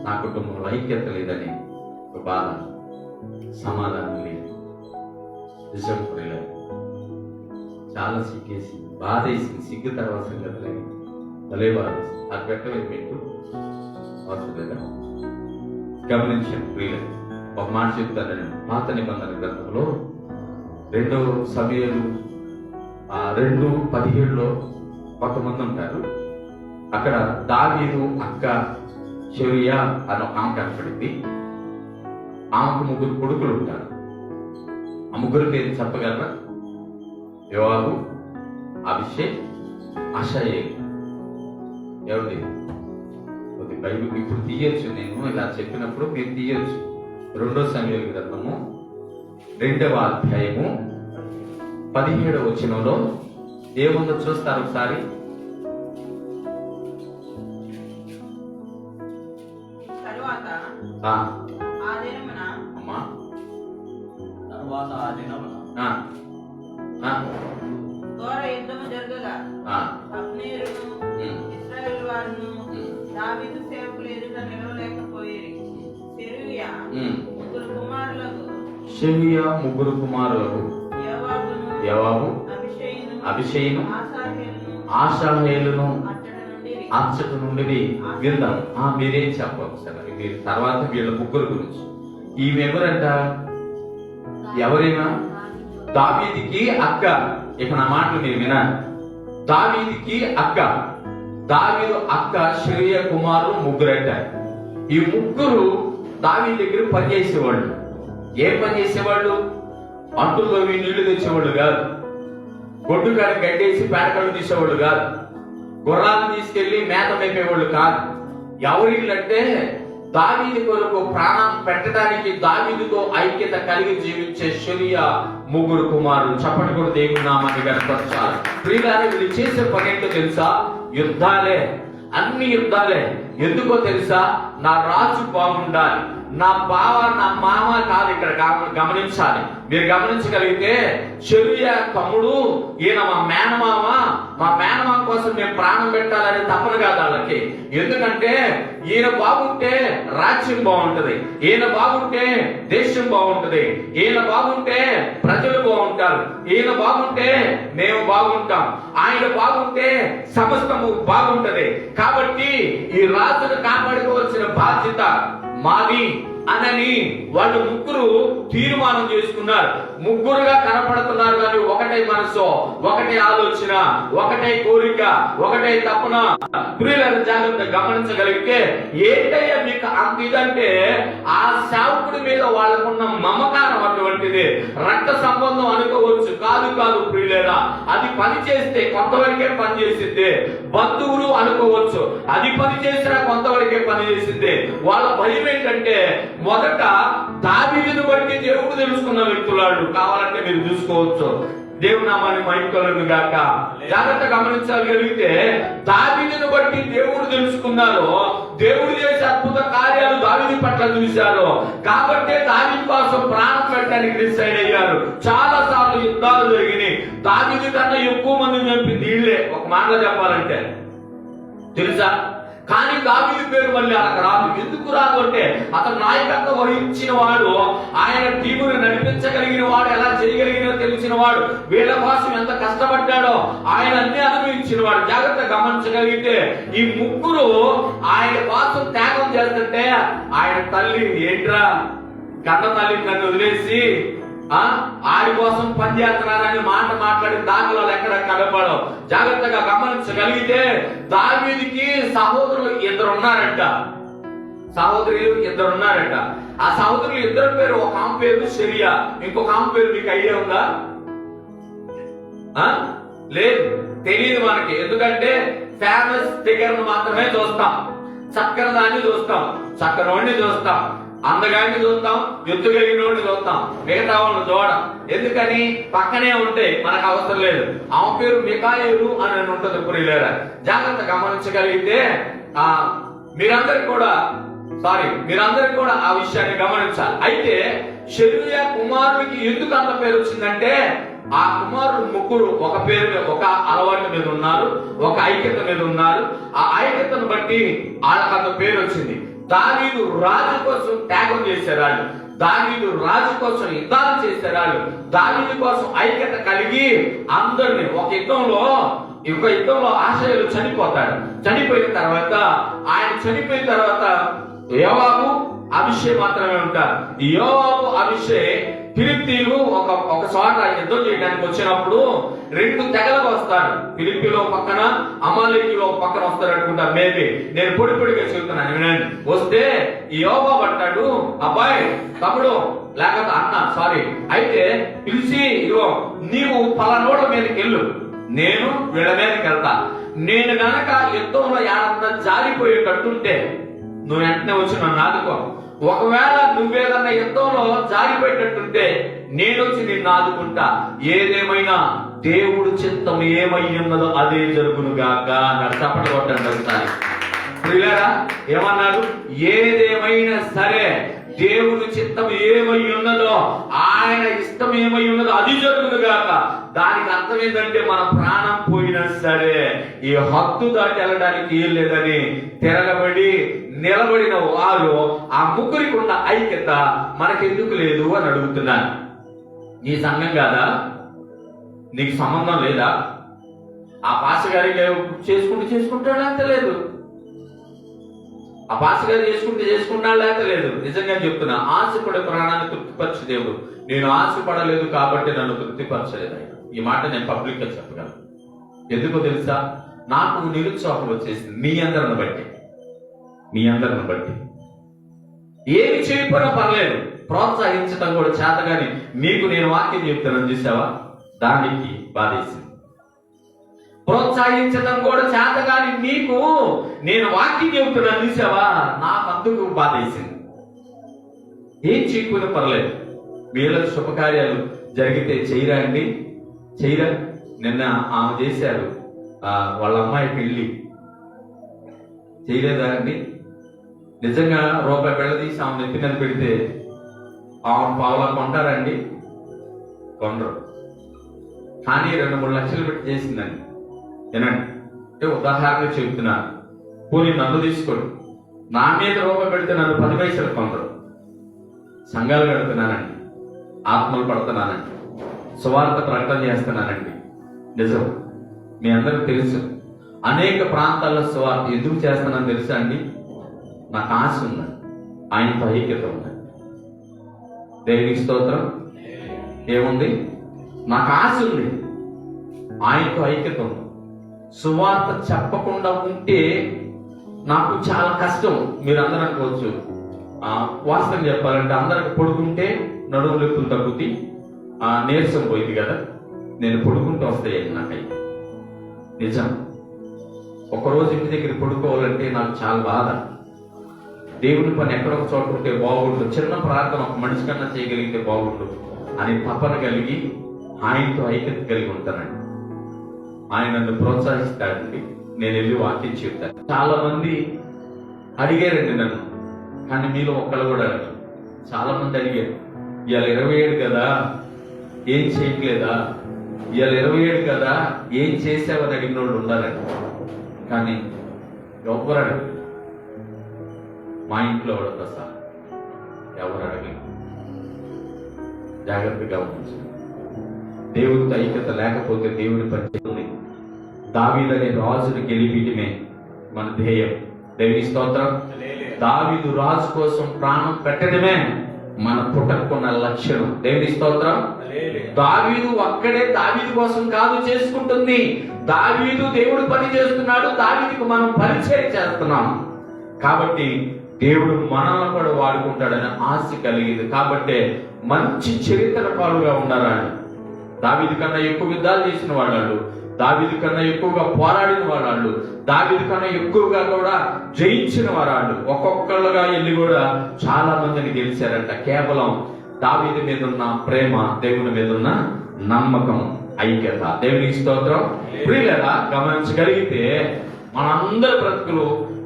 నా కుటుంబంలో ఐక్యత లేదని ఒక బాధ, సమాధానం లేదు. నిజం ప్రియులారా, చాలా సిగ్గేసి బాధ వేసింది. సిగ్గు తర్వాత సంగతి భలే బాధ. అది పెట్టలేదు మీకు అవసరం. గమనించండి ప్రియులు, ఒక మాట చెప్తాను నేను. పాత నిబంధన గ్రంథంలో 2 సమూయేలు 2:17లో కొంతమంది ఉంటారు. అక్కడ దావీదు అక్క షెరూయా అని ఒక ఆమె కనపడింది. ఆమెకు 3 కొడుకులు ఉంటారు. ఆ 3 పేరు చెప్పగలరా? యోవాబు, అభిషేక్, అషాయేలు. ఎవరిది? బైబిల్ ఇప్పుడు తీయొచ్చు, నేను ఇలా చెప్పినప్పుడు మీరు తీయొచ్చు. 2 సమూయేలు గ్రంథము 2వ అధ్యాయము 17వ వచనంలో ఏముందో చూస్తారు ఒకసారి. దావీదు సేవకులు ఎదుట నిలవలేకపోయేది. షెమీయా 3 కుమారులకు యోవాబు, అభిషేయును, ఆషాహేలును అచ్చట నుండి విందాం. మీరేం చెప్పాలి సార్? మీరు తర్వాత వీళ్ళ 3 గురించి. ఈమె ఎవరంట? ఎవరైనా దావీదుకి అక్క. ఇక నా మాటలు మీరు వినాలి. దావీదుకి అక్క, దావీదు అక్క షెరూయా కుమారులు 3 అంటారు. ఈ 3 దావీదు దగ్గర పనిచేసేవాళ్ళు. ఏం పని చేసేవాళ్ళు? అంటుల్లో నీళ్లు తెచ్చేవాళ్ళు కాదు, గొడ్డు కాడ గడ్డేసి పేడకళ్ళు తీసేవాళ్ళు కాదు, గుర్రాలను తీసుకెళ్లి మేత మేపేవాళ్ళు కాదు. ఎవరిల్లంటే దావీదు కొరకు ప్రాణం పెట్టడానికి దావీదుతో ఐక్యత కలిగి జీవించే షెరూయా 3 కుమారులు. చప్పటి కూడా దేవుని నామాన్ని కనపరచాలి. ప్రియులారా, వీళ్ళు చేసే పని ఏంటో తెలుసా? యుద్ధాలే, అన్ని యుద్ధాలే. ఎందుకో తెలుసా? నా రాజు బాగుండాలి, నా బావ నా మామ కాదు ఇక్కడ గమనించాలి. మీరు గమనించగలిగితే చెరుయ తమ్ముడు, ఈయన మా మేనమామ, మా మేనమామ కోసం మేము ప్రాణం పెట్టాలని తప్పను కాదు వాళ్ళకి. ఎందుకంటే ఈయన బాగుంటే రాజ్యం బాగుంటది, ఈయన బాగుంటే దేశం బాగుంటది, ఈయన బాగుంటే ప్రజలు బాగుంటారు, ఈయన బాగుంటే మేము బాగుంటాం, ఆయన బాగుంటే సమస్తము బాగుంటది. కాబట్టి ఈ రాజును కాపాడుకోవాల్సిన బాధ్యత మాది అనని వాళ్ళు ముగ్గురు తీర్మానం చేసుకున్నారు. ముగ్గురుగా కనపడుతున్నారు కానీ ఒకటే మనసు, ఒకటే ఆలోచన, ఒకటే కోరిక, ఒకటే తపన. ప్రియులను జాగ్రత్త గమనించగలిగితే ఏంటయ్యా మీకు అంత ఇదంటే ఆ సేవకుడి మీద వాళ్ళకున్న మమకారం అటువంటిది. రక్త సంబంధం అనుకోవచ్చు, కాదు కాదు ప్రియులేరా, అది పని చేస్తే కొంతవరకే పని చేసింది. బంధువులు అనుకోవచ్చు, అది పని చేసినా కొంతవరకే పని చేసింది. వాళ్ళ భయం ఏంటంటే మొదట దావీదును బట్టి దేవుడు తెలుసుకున్న వ్యక్తులాడు. కావాలంటే మీరు చూసుకోవచ్చు. దేవుని నామాన్ని మహిమ గాక. జాగ్రత్త గమనించగలిగితే దావీదును బట్టి దేవుడు తెలుసుకున్నారు. దేవుడు చేసే అద్భుత కార్యాలు దావీదు పట్ల చూశారు. కాబట్టి దావీదు కోసం ప్రాణం పెట్టడానికి డిసైడ్ అయ్యారు. చాలా సార్లు యుద్ధాలు జరిగినాయి. దావీదు కన్నా ఎక్కువ మంది చంపింది వీళ్ళే, ఒక మాటలో చెప్పాలంటే, తెలుసా? కానీ దావీదు పేరు మళ్ళీ అలా రాదు. ఎందుకు రాదు అంటే అతను నాయకత్వం వహించిన వాడు, ఆయన టీమును నడిపించగలిగిన వాడు, ఎలా చేయగలిగినో తెలిసిన వాడు, వీళ్ళ కోసం ఎంత కష్టపడ్డాడో ఆయన అన్ని అనుభవించిన వాడు. జాగ్రత్త గమనించగలిగితే ఈ ముగ్గురు ఆయన కోసం త్యాగం చేస్తుంటే ఆయన తల్లి ఏంట్రా కన్న తల్లి నన్ను వదిలేసి ఆడి కోసం పనిచేస్తున్నారని మాట మాట్లాడిన దాఖలాలు ఎక్కడ కనపడవు. జాగ్రత్తగా గమనించగలిగితే దావీదుకి సహోదరులు ఇద్దరు ఉన్నారంట. ఆ సహోదరులు ఇద్దరు పేరు, ఒక ఆమె పేరు షెరియా, ఇంకొక ఆమె పేరు మీకు ఐడియా ఉందా? లేదు, తెలియదు మనకి. ఎందుకంటే ఫేమస్ ఫిగర్ మాత్రమే చూస్తాం, చక్కని దాన్ని చూస్తాం, చక్కనోడిని చూస్తాం, అందగాన్ని చూస్తాం, ఎత్తు కలిగినోడిని చూస్తాం, మిగతా వాళ్ళని చూడం. ఎందుకని? పక్కనే ఉంటే మనకు అవసరం లేదు. ఆమె పేరు మికాయేలు అని ఉంటుంది. ప్రియులారా, జాగ్రత్త గమనించగలిగితే మీరందరూ కూడా ఆ విషయాన్ని గమనించాలి. అయితే షెరూయా కుమారుడికి ఎందుకు అంత పేరు వచ్చిందంటే ఆ కుమారుడు ముగ్గురు ఒక పేరు, ఒక అలవాటు మీద ఉన్నారు, ఒక ఐక్యత మీద ఉన్నారు. ఆ ఐక్యతను బట్టి వాళ్ళకి అంత పేరు వచ్చింది. దావీదు రాజు కోసం త్యాగం చేసేవాళ్ళు, దావీదు రాజు కోసం యుద్ధాలు చేసేవాళ్ళు, దావీదు కోసం ఐక్యత కలిగి అందరినీ ఒక యుద్ధంలో ఆశయాలు చనిపోతాడు. చనిపోయిన తర్వాత యోవాబు అభిషేక్ మాత్రమే ఉంటారు. ఈ యోవాబు అభిషేక్ ఫిలిప్పీలు ఒక చోట యుద్ధం చేయడానికి వచ్చినప్పుడు రెండు తెగలకు వస్తారు. ఫిలిప్పీలో పక్కన, అమాలేకీలో పక్కన వస్తారు అనుకుంటా. మేబీ నేను పొడిగా చెబుతున్నాను, వినండి. వస్తే ఈ యోవాబు అంటాడు, అబ్బాయి తమ్ముడు లేకపోతే అన్న అయితే పిలిచి, ఇగో నీవు పలానోళ్ళ మీదకి వెళ్ళు, నేను వీళ్ళ మీదకి వెళ్తా. నేను గనక యుద్ధంలో ఏడన్నా జారిపోయేటట్టుంటే నువ్వు వెంటనే వచ్చి నన్ను ఆదుకో. ఒకవేళ నువ్వేదన్నా యుద్ధంలో జారిపోయేటట్టుంటే నేను వచ్చి నిన్ను ఆదుకుంటా. ఏదేమైనా దేవుడు చిత్తం ఏమై ఉన్నదో అదే జరుగును గాక అన్నాడు. చప్పట్లు కొట్టండి ఒకసారి. ప్రియులారా, ఏమన్నాడు? ఏదేమైనా సరే దేవుడు చిత్తం ఏమై ఉన్నదో, ఆయన ఇష్టం ఏమై ఉన్నదో అది జరుగును గాక. దానికి అర్థం ఏంటంటే మన ప్రాణం పోయినా సరే ఈ హద్దు దాటి వెళ్ళడానికి ఏం లేదని తిరగబడి నిలబడిన వారు, ఆ ముగ్గురికి ఉన్న ఐక్యత మనకెందుకు లేదు అని అడుగుతున్నాను. నీ సంఘం కాదా? నీకు సంబంధం లేదా? ఆ పాస్ గారికి చేసుకుంటాడా అంత లేదు, ఆ పాస్ గారు చేసుకుంటాడా లేక లేదు. నిజంగా చెప్తున్నా, ఆశపడే ప్రాణాన్ని తృప్తిపరచు దేవుడు. నేను ఆశపడలేదు కాబట్టి నన్ను తృప్తిపరచలేదు ఆయన. ఈ మాట నేను పబ్లిక్ గా చెప్పగలను. ఎందుకో తెలుసా? నాకు నిరుత్సాహం వచ్చేసింది మీ అందరిని బట్టి. ఏమి చేయకపోయినా పర్లేదు, ప్రోత్సహించడం కూడా చేతగాని మీకు నేను వాక్యం చెప్తానని చూసావా, దానికి బాధేసింది. ప్రోత్సహించడం కూడా చేతగాని నీకు నేను వాక్యం చెబుతున్నాను చూసావా, నాకు అందుకు బాధేసింది. ఏం చేయకపోయినా పర్లేదు, వీళ్ళకి శుభకార్యాలు జరిగితే చేయరా అండి, చేయరా? నిన్న ఆమె చేశారు, వాళ్ళ అమ్మాయి పెళ్లి చేయలేదా అండి? నిజంగా రూపాయి బిళ్ళ తీసి ఆమె నెత్తి మీద పెడితే ఆమె పావులా కొంటారండి? కొనరు. కానీ 2-3 లక్షలు పెట్టి చేసిందండి. ఏనండి, అంటే ఉదాహరణ చెబుతున్నాను. పోనీ నన్ను తీసుకోండి, నా మీద రూపాయి పెడితే నన్ను 10 పైసలు కొనరు. సంఘాలు కడుతున్నానండి, ఆత్మలు పడుతున్నానండి, సువార్త ప్రకటన చేస్తున్నానండి. నిజం, మీ అందరికి తెలుసు. అనేక ప్రాంతాల్లో సువార్త ఎందుకు చేస్తున్నాను తెలుసా అండి? నాకు ఆశ ఉందండి, ఆయనతో ఐక్యత ఉందండి. దేవునికి స్తోత్రం. ఏముంది? నాకు ఆశ ఉంది, ఆయనతో ఐక్యత ఉంది. సువార్త చెప్పకుండా ఉంటే నాకు చాలా కష్టం. మీరు అందరూ అనుకోవచ్చు, వాస్తవం చెప్పాలంటే అందరికి పడుకుంటే నడుము నొప్పులు తగ్గుతాయి, నీరసం పోయింది కదా, నేను పడుకుంటూ వస్తాయండి నాకైతే. నిజం, ఒకరోజు ఇంటి దగ్గర పడుకోవాలంటే నాకు చాలా బాధ. దేవుని పని ఎక్కడొక చోట ఉంటే బాగుండు, చిన్న ప్రార్థన ఒక మనిషి కన్నా చేయగలిగితే బాగుండు అని తపన కలిగి ఆయనతో ఐక్యత కలిగి ఉంటానండి. ఆయన నన్ను ప్రోత్సహిస్తాడండి, నేను వెళ్ళి వాక్యం చెప్తాను. చాలా మంది అడిగారండి నన్ను, కానీ మీలో ఒక్కళ్ళు కూడా అడగరు. చాలా మంది అడిగారు, ఇవాళ 27 కదా ఏం చేయట్లేదా, ఇవాళ 27 కదా ఏం చేసావని అడిగిన వాళ్ళు ఉన్నారండి. కానీ ఎవరు అడగరు. మా ఇంట్లో కూడా సార్ ఎవరు అడగలేదు. జాగ్రత్తగా ఉంచు. దేవుడితో ఐక్యత లేకపోతే దేవుడి పని. దావీదనే రాజును గెలిపియటమే మన ధ్యేయం. దేవుని స్తోత్రం. దావీదు రాజు కోసం ప్రాణం పెట్టడమే మన పుట్టకున్న లక్ష్యం. దేవుని స్తోత్రం. దావీదు ఒక్కడే దావీదు కోసం కాదు చేసుకుంటుంది, దావీదు దేవుడు పని చేస్తున్నాడు, దావీదుకు మనం పరిచయం చేస్తున్నాం. కాబట్టి దేవుడు మనల్ని కూడా వాడుకుంటాడని ఆశ కలిగింది. కాబట్టి మంచి చరిత్ర పాలుగా ఉండాలని. దావీదు కన్నా ఎక్కువ యుద్ధాలు చేసిన వాళ్ళు, దావీదు కన్నా ఎక్కువగా పోరాడిన వాళ్ళు, దావీదు కన్నా ఎక్కువగా కూడా జయించిన వారాళ్ళు, ఒక్కొక్కళ్ళుగా వెళ్ళి కూడా చాలా మందిని గెలిచారంట. కేవలం దావీదు మీద ఉన్న ప్రేమ, దేవుని మీద ఉన్న నమ్మకం, ఐక్యత. దేవునికి స్తోత్రం. ప్రియులారా, గమనించగలిగితే మనందరి బ్రతుకులు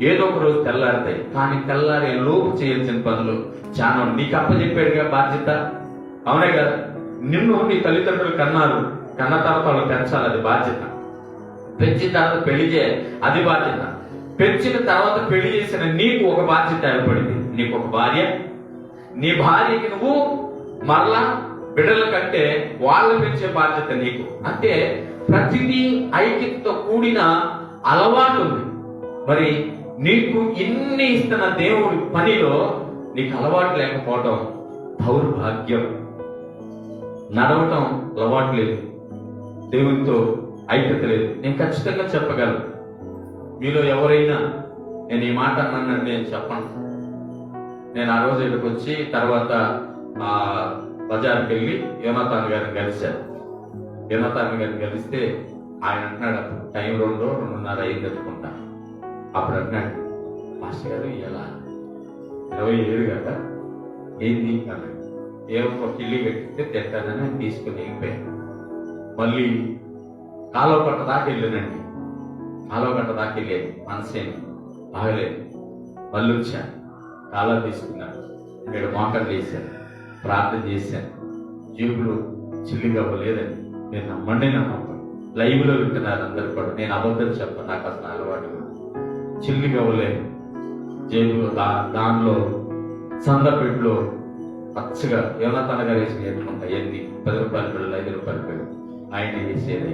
ఏదో ఒక రోజు తెల్లారుతాయి. కానీ తెల్లారే లోపు చేయాల్సిన పనులు చాలా. నీకు అప్పచెప్పాడుగా బాధ్యత, అవునే కదా. నిన్ను నీ తల్లిదండ్రులు కన్నారు, కన్న తర్వాత వాళ్ళు పెంచాలి, అది బాధ్యత. పెంచిన తర్వాత పెళ్లి చేయాలి, అది బాధ్యత. పెంచిన తర్వాత పెళ్లి చేసిన నీకు ఒక బాధ్యత ఏర్పడింది. నీకు ఒక భార్య, నీ భార్యకి నువ్వు మరలా బిడ్డల కంటే వాళ్ళు పెంచే బాధ్యత నీకు. అంటే ప్రతిదీ ఐక్యతతో కూడిన అలవాటు ఉంది. మరి నీకు ఇన్ని ఇస్తున్న దేవుడి పనిలో నీకు అలవాటు లేకపోవడం దౌర్భాగ్యం. నడవటం అలవాటు లేదు, దేవునితో ఐక్యత లేదు. నేను ఖచ్చితంగా చెప్పగలను, మీలో ఎవరైనా నేను ఈ మాట అన్నానని నేను చెప్పను. నేను ఆ రోజు ఇక్కడికి వచ్చి తర్వాత బజార్కి వెళ్ళి యోనాథాన్ గారిని కలిశాను. యోనాథాన్ గారిని కలిస్తే ఆయన అంటున్నాడు, అప్పుడు టైం 2-2:30 అయింది అనుకుంటా. అప్పుడు అంటున్నాడు, మాస్టర్ గారు ఇలా 27 కదా ఏంది అన్నాడు. ఏమో ఒక ఇల్లు కట్టిస్తే తింటానని తీసుకుని వెళ్ళిపోయాను. మళ్ళీ కాలువ కట్ట దాకా వెళ్ళానండి. కాలువ కట్ట దాకా వెళ్ళాను, మనసేను బాగలేదు. మళ్ళీ వచ్చాను, కాలువ తీసుకున్నాను, ఇక్కడ మోకాళ్ళు వేసాను, ప్రార్థన చేశాను. జేబులు చిల్లిగా అవ్వలేదని నేను నమ్మండి నమ్మకం. లైవ్ లో వింటున్నారు అందరు కూడా, నేను అబద్ధం చెప్పను, నాకు అసలు అలవాటు చిల్లిగా అవ్వలేదు. జేబులో దానిలో సందపెట్లో పచ్చగా యోనాథాన్ గారు వేసి నేర్చుకుంటా ఎన్ని 10 రూపాయల బిళ్ళలు, 5 రూపాయల బిళ్ళలు ఆయన వేసేది.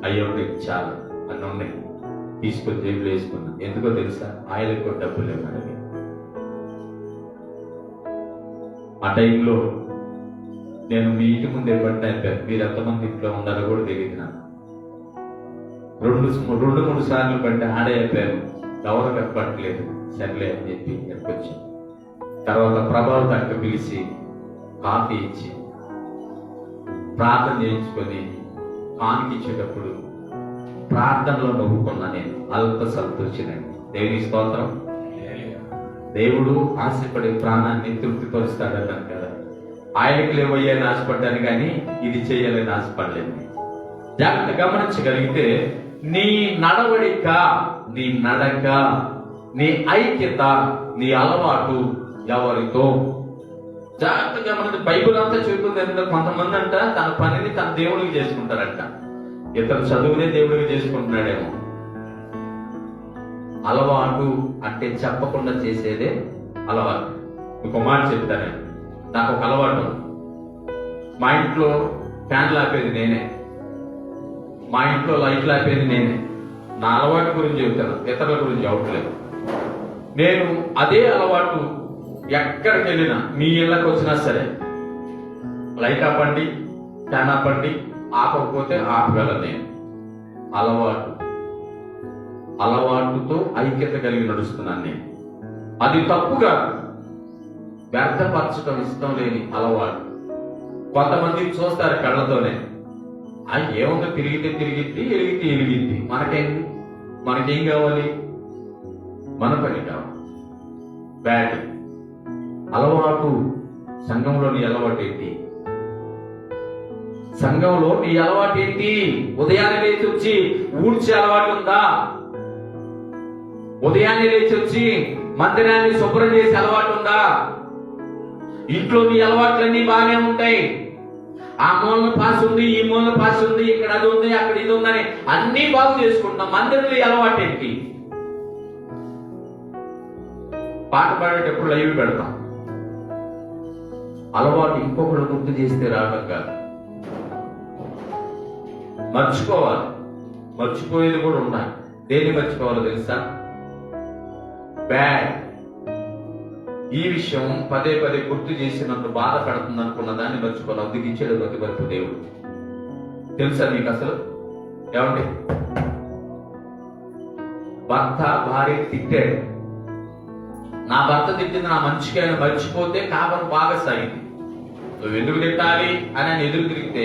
అయ్యో చాలా అన్నీ ఉన్నాయి, తీసుకొని జేబులో వేసుకున్నా. ఎందుకో తెలుసా, ఆయన ఎక్కువ డబ్బులు లేవు మనకి. ఆ టైంలో నేను మీ ఇంటి ముందు ఇవ్వండి అయిపోయాను. మీరు ఎంతమంది ఇంట్లో ఉన్నారో కూడా తెలియదు నాకు. 2-3 సార్లు బట్టి ఆడే అయిపోయాను, ఎవరు కనపడట్లేదు. సర్లే అని చెప్పి ఇక్కడికి వచ్చాను. తర్వాత ప్రభావం తగ్గ పిలిచి కాఫీ ఇచ్చి ప్రార్థన చేయించుకొని కానికి ఇచ్చేటప్పుడు ప్రార్థనలో నవ్వుకున్నా. నేను అల్ప సంతోషినండి. దేవుని స్తోత్రం. దేవుడు ఆశపడే ప్రాణాన్ని తృప్తిపరుస్తాడన్నాను కదా. ఆయనకి లేవయ్యాని ఆశపడ్డాను, కానీ ఇది చేయాలని ఆశపడలేదు. జాగ్రత్త గమనించగలిగితే నీ నడవడిక, నీ నడక నీ ఐక్యత, నీ అలవాటు ఎవరితో? జాగ్రత్తగా మనకి బైబిల్ అంతా చెబుతుంది. ఎందుకంటే కొంతమంది అంట తన పనిని తన దేవుడికి చేసుకుంటారంట, ఇతర చదువునే దేవుడికి చేసుకుంటున్నాడేమో. అలవాటు అంటే చెప్పకుండా చేసేదే అలవాటు. ఒక మాట చెప్తాను, నాకు ఒక అలవాటు. మా ఇంట్లో ఫ్యాన్లు ఆపేది నేనే, మా ఇంట్లో లైట్లు ఆపేది నేనే. నా అలవాటు గురించి చెబుతాను, ఇతరుల గురించి చెప్పట్లేదు. నేను అదే అలవాటు ఎక్కడికి వెళ్ళినా, మీ ఇళ్ళకి వచ్చినా సరే, లైట్ ఆపండి, ఫ్యాన్ ఆపండి, ఆపకపోతే ఆపగలను నేను. అలవాటుతో ఐక్యత కలిగి నడుస్తున్నాను నేను. అది తప్పుగా వ్యర్థపరచడం ఇష్టం లేని అలవాటు. కొంతమంది చూస్తారు కళ్ళతోనే, ఏముందో తిరిగితే తిరిగిద్ది, ఎలిగిద్ది, మనకేం కావాలి? మన పని కావాలి. బ్యాడ్ అలవాటు. సంఘంలో నీ అలవాటు ఏంటి? సంఘంలో నీ అలవాటు ఏంటి? ఉదయాన్నే లేచి వచ్చి ఊడ్చే అలవాటు ఉందా? ఉదయాన్నే లేచి వచ్చి మందిరాన్ని శుభ్రం చేసే అలవాటు ఉందా? ఇంట్లో నీ అలవాట్లన్నీ బాగానే ఉంటాయి. ఆ మూలన పాస్ ఉంది, ఈ మూలన పాస్ ఉంది, ఇక్కడ అది ఉంది, అక్కడ ఇది ఉందని అన్ని బాగు చేసుకుంటున్నాం. మందిరంలో ఈ అలవాటు ఏంటి? పాట పాడేటప్పుడు లైవ్ పెడతాం. అలవాటు ఇంకొకరు గుర్తు చేస్తే రావడం కాదు, మర్చిపోవాలి. మర్చిపోయేది కూడా ఉన్నాయి. దేన్ని మర్చిపోవాలో తెలుసా? బ్యాడ్. ఈ విషయం పదే పదే గుర్తు చేసినందుకు బాధ పెడుతుంది అనుకున్న దాన్ని మర్చిపోవాలి. అందుకు ఇచ్చాడు ప్రతిపరుపు దేవుడు. తెలుసా మీకు అసలు? ఏమండి, భర్త భార్య తిట్టాడు, నా భర్త తిట్టింది నా మంచిగా మర్చిపోతే కాపం బాగా సాగింది. నువ్వు ఎందుకు తిట్టాలి అని ఆయన ఎదురు తిరిగితే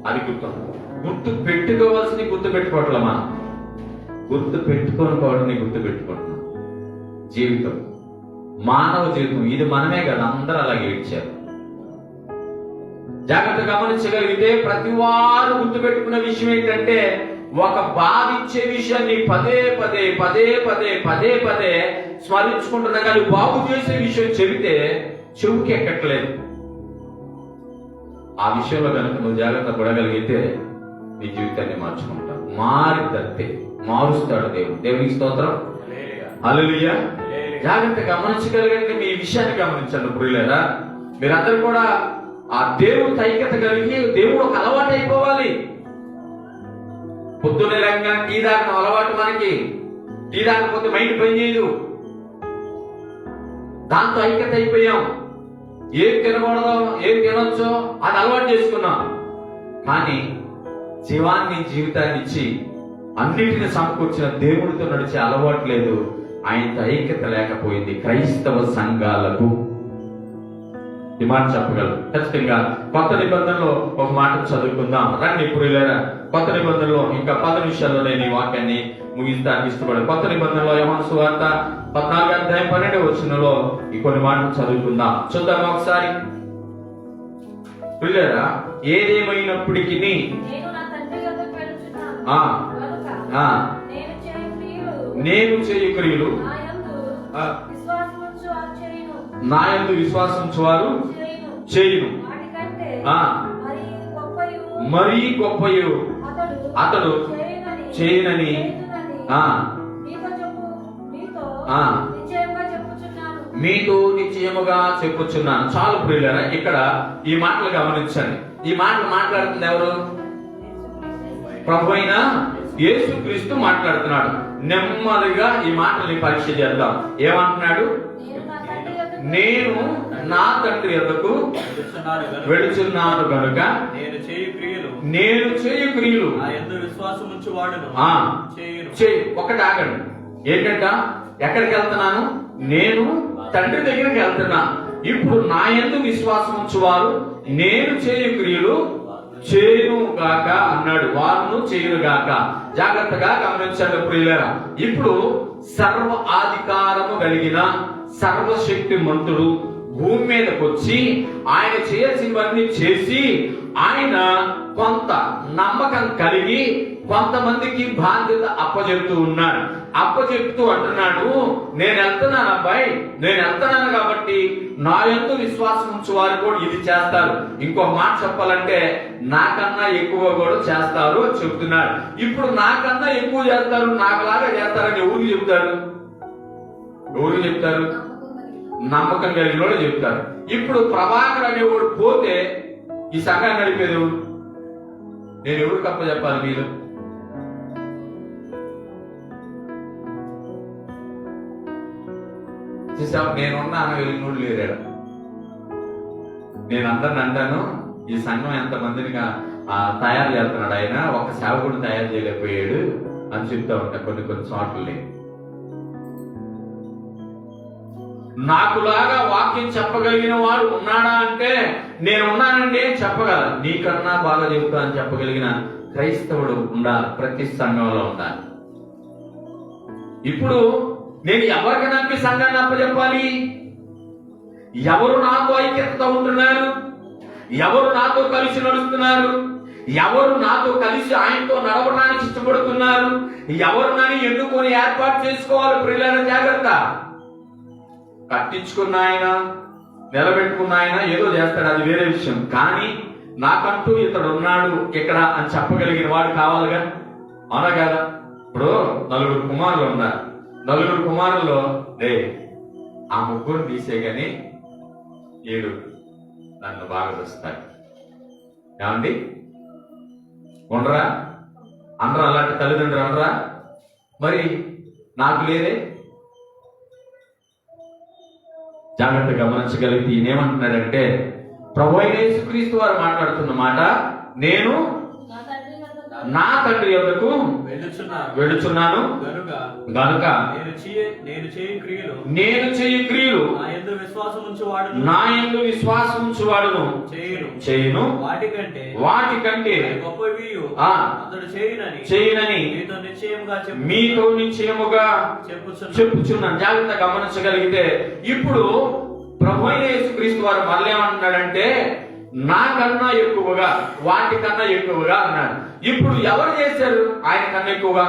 అది గుర్తు పెట్టుకోవాల్సింది గుర్తు పెట్టుకోవట్లే. మనం గుర్తు పెట్టుకోని గుర్తు పెట్టుకుంటున్నాం. జీవితం, మానవ జీవితం ఇది మనమే కదా, అందరూ అలాగే ఇచ్చారు. జాగ్రత్త గమనించగలిగితే ప్రతి వారు గుర్తు పెట్టుకున్న విషయం ఏంటంటే, ఒక బాధ ఇచ్చే విషయాన్ని పదే పదే పదే పదే పదే పదే స్మరించుకుంటున్నా కానీ బాగు చేసే విషయం చెబితే చెవుకి ఎక్కట్లేదు. ఆ విషయంలో కనుక నువ్వు జాగ్రత్త పడగలిగితే నీ జీవితాన్ని మార్చుకుంటావు. మారుస్తాడు దేవుడు. దేవునికి స్తోత్రం, హల్లెలూయా. జాగ్రత్త గమనించగలిగండి. మీ విషయాన్ని గమనించండి ప్రియులారా. మీరందరూ కూడా ఆ దేవుడు ఐక్యత కలిగి దేవుడు ఒక అలవాటు అయిపోవాలి. పొద్దున్నే లేకుండా టీ తాగడం అలవాటు మనకి. టీ తాగకపోతే మైండ్ పని చేయదు. దాంతో ఐక్యత అయిపోయాం. ఏం తినకూడదో ఏం తినొచ్చో అది అలవాటు చేసుకున్నాం. కానీ జీవితాన్ని ఇచ్చి అన్నిటిని సమకూర్చిన దేవుడితో నడిచే అలవాటు లేదు. ఆయనతో ఐక్యత లేకపోయింది క్రైస్తవ సంఘాలకు. ఈ మాట చెప్పగలరు ఖచ్చితంగా. కొత్త నిబంధనలో ఒక మాట చదువుకుందాం రండి ప్రియులారా. కొత్త నిబంధనలో ఇంకా 10 నిమిషాల్లో నేను ఈ వాక్యాన్ని ముగించడానికి ఇష్టపడను. కొత్త నిబంధనలో యోహాను సువార్త 14వ అధ్యాయం 12వ వచనంలో ఈ కొన్ని మాటలు చదువుకుందాం. చూద్దాం ఒకసారి ప్రియులారా. ఏదేమైనప్పటికీ నేను చేయు క్రియలు నా యందు విశ్వాసముంచు వారు చేయును. మరీ గొప్పయు అతడు చేయనని మీతో నిశ్చయముగా చెప్పుచున్నాను. చాలు ప్రియులారా, ఇక్కడ ఈ మాటలు గమనించండి. ఈ మాటలు మాట్లాడుతుంది ఎవరు? ప్రభువైన యేసుక్రీస్తు మాట్లాడుతున్నాడు. నెమ్మదిగా ఈ మాటల్ని పరీక్ష చేద్దాం. ఏమంటున్నాడు? నేను నా తండ్రి యొద్దకు వెళుచున్నాను గనుక నేను చేయు క్రియలు ఒకటి ఆగండి. ఏంటంట? ఎక్కడికి వెళ్తున్నాను? నేను తండ్రి దగ్గరికి వెళ్తున్నా. ఇప్పుడు నా యందు విశ్వాసం ఉంచువారు నేను చేయు క్రియలు చేయును గాక అన్నాడు. వారును చేయును గాక. జాగ్రత్తగా గమనించండి ప్రియులారా. ఇప్పుడు సర్వ అధికారము కలిగిన సర్వశక్తి మంతుడు భూమి మీదకి వచ్చి ఆయన చేయాల్సినవన్నీ చేసి ఆయన కొంత నమ్మకం కలిగి కొంతమందికి బాధ్యత అప్పచెప్తూ ఉన్నాడు. అప్పచెప్తూ అంటున్నాడు, నేను వెళ్తున్నాను అబ్బాయి, నేను వెళ్తున్నాను కాబట్టి నా యందు విశ్వాసం ఉంచు వారు కూడా ఇది చేస్తారు. ఇంకో మాట చెప్పాలంటే నాకన్నా ఎక్కువ కూడా చేస్తారు అని చెప్తున్నాడు. ఇప్పుడు నాకన్నా ఎక్కువ చేస్తారు, నాకులాగా చేస్తారని ఎవరికి చెప్తారు? ఎవరు చెప్తారు? నమ్మకం కలిగిన వాళ్ళు చెప్తారు. ఇప్పుడు ప్రభాకర్ అనేవాడు పోతే ఈ సంఘాన్ని నడిపేది ఎవరు? నేను ఎవరు కప్ప చెప్పాలి? మీరు చూసావు, నేనున్నా అనగలిగినోడు లేరాడు. నేను అందరిని అంటాను, ఈ సంఘం ఎంతమందిని తయారు చేస్తున్నాడు ఆయన, ఒక సేవకుడిని తయారు చేయలేకపోయాడు అని చెప్తా ఉంటా కొన్ని చోట్ల. నాకులాగా వాక్యం చెప్పగలిగిన వాడు ఉన్నాడా అంటే నేను ఉన్నానండి అని చెప్పగలను. నీకన్నా బాగా చెబుతా అని చెప్పగలిగిన క్రైస్తవుడు ఉండాలి, ప్రతి సంఘంలో ఉండాలి. ఇప్పుడు నేను ఎవరికి నమ్మి సంఘాన్ని అప్పచెప్పాలి? ఎవరు నాతో ఐక్యతతో ఉంటున్నారు? ఎవరు నాతో కలిసి నడుస్తున్నారు? ఎవరు నాతో కలిసి ఆయనతో నడవడానికి ఇష్టపడుతున్నారు? ఎవరు నన్ను ఎన్నుకొని ఏర్పాటు చేసుకోవాలి? ప్రియులారా జాగ్రత్త. కట్టించుకున్న ఆయన, నిలబెట్టుకున్న ఆయన ఏదో చేస్తాడు, అది వేరే విషయం. కానీ నాకంటూ ఇతడు ఉన్నాడు ఇక్కడ అని చెప్పగలిగిన వాడు కావాలిగా, అవునా కదా? ఇప్పుడు 4 కుమారులు ఉన్నారు. 4 కుమారుల్లో ఆ 3 తీసే గాని 7 నన్ను బాగా చూస్తారు. ఏమండి ఉండరా? అనరా? అలాంటి తల్లిదండ్రులు అనరా? మరి నాకు లేదే? జాగ్రత్తగా గమనించగలిగితే ఈయనేమంటున్నాడంటే, ప్రభువైన యేసుక్రీస్తు వారు మాట్లాడుతున్న మాట, నేను నా తండ్రి యొద్దకు వెళుచున్నాను గనుక నేను చేయు క్రియలు నా యందు విశ్వాసం ఉంచువాడును చేయును, వాటికంటే చేయనని మీతో నిశ్చయముగా చెప్పుచున్నాను. జాగ్రత్త గమనించగలిగితే ఇప్పుడు ప్రభువైన యేసుక్రీస్తు వారు మళ్ళేమంటున్నాడంటే, నాకన్నా ఎక్కువగా, వాటికన్నా ఎక్కువగా అన్నాడు. ఇప్పుడు ఎవరు చేశారు ఆయన కన్నా ఎక్కువగా?